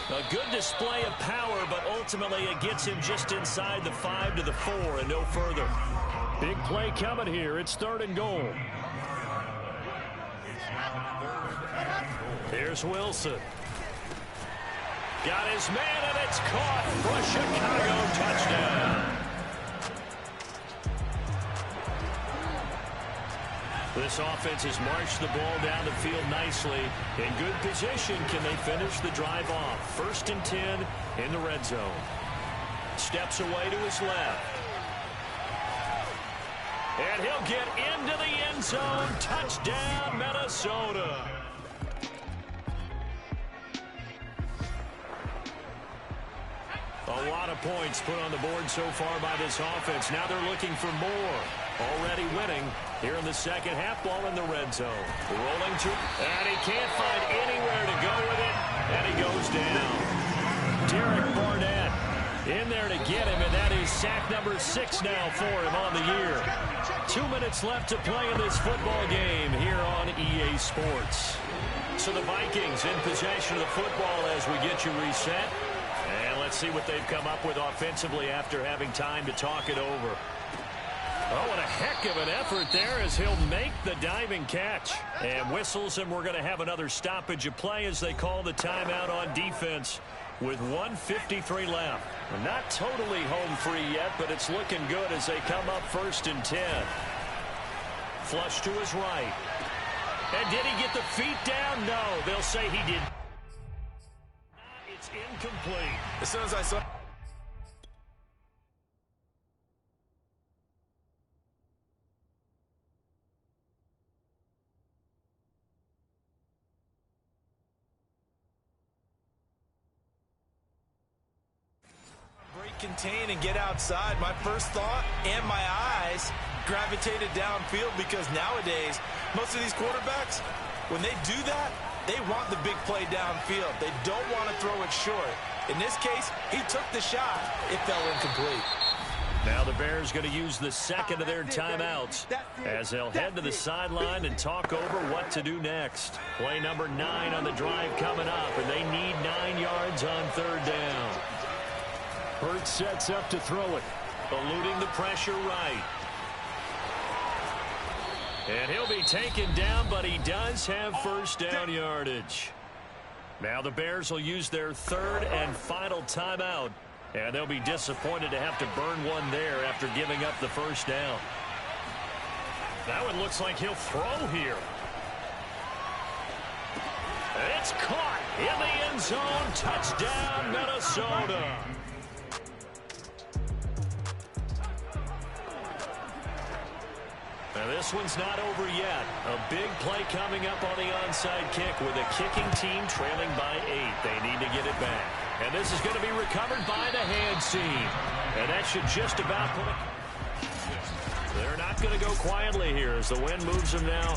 [SPEAKER 1] A good display of power, but ultimately it gets him just inside the 5 to the 4 and no further. Big play coming here. It's 3rd and goal. Here's Wilson. Got his man, and it's caught for a Chicago touchdown. This offense has marched the ball down the field nicely. In good position, can they finish the drive off? 1st and 10 in the red zone. Steps away to his left. And he'll get into the end zone. Touchdown, Minnesota. A lot of points put on the board so far by this offense. Now they're looking for more. Already winning here in the second half. Ball in the red zone. Rolling to, and he can't find anywhere to go with it. And he goes down. Derek Barnett in there to get him, and that is sack number 6 now for him on the year. 2 minutes left to play in this football game here on EA Sports. So the Vikings in possession of the football as we get you reset. And let's see what they've come up with offensively after having time to talk it over. Oh, what a heck of an effort there as he'll make the diving catch. And whistles, and we're going to have another stoppage of play as they call the timeout on defense with 1:53 left. Not totally home free yet, but it's looking good as they come up 1st and 10. Flush to his right. And did he get the feet down? No, they'll say he did. It's incomplete.
[SPEAKER 3] As soon as I saw... contain and get outside, my first thought and my eyes gravitated downfield, because nowadays most of these quarterbacks, when they do that, they want the big play downfield. They don't want to throw it short. In this case, he took the shot. It fell incomplete.
[SPEAKER 1] Now the Bears going to use the second of their timeouts as they'll head to the sideline and talk over what to do next. Play number 9 on the drive coming up, and they need 9 yards on 3rd down. Hurts sets up to throw it. Eluding the pressure right. And he'll be taken down, but he does have 1st down yardage. Now the Bears will use their 3rd and final timeout. And they'll be disappointed to have to burn one there after giving up the 1st down. That one looks like he'll throw here. It's caught in the end zone. Touchdown, Minnesota. Now this one's not over yet. A big play coming up on the onside kick with a kicking team trailing by 8. They need to get it back. And this is going to be recovered by the hands team. And that should just about put it. They're not going to go quietly here as the wind moves them now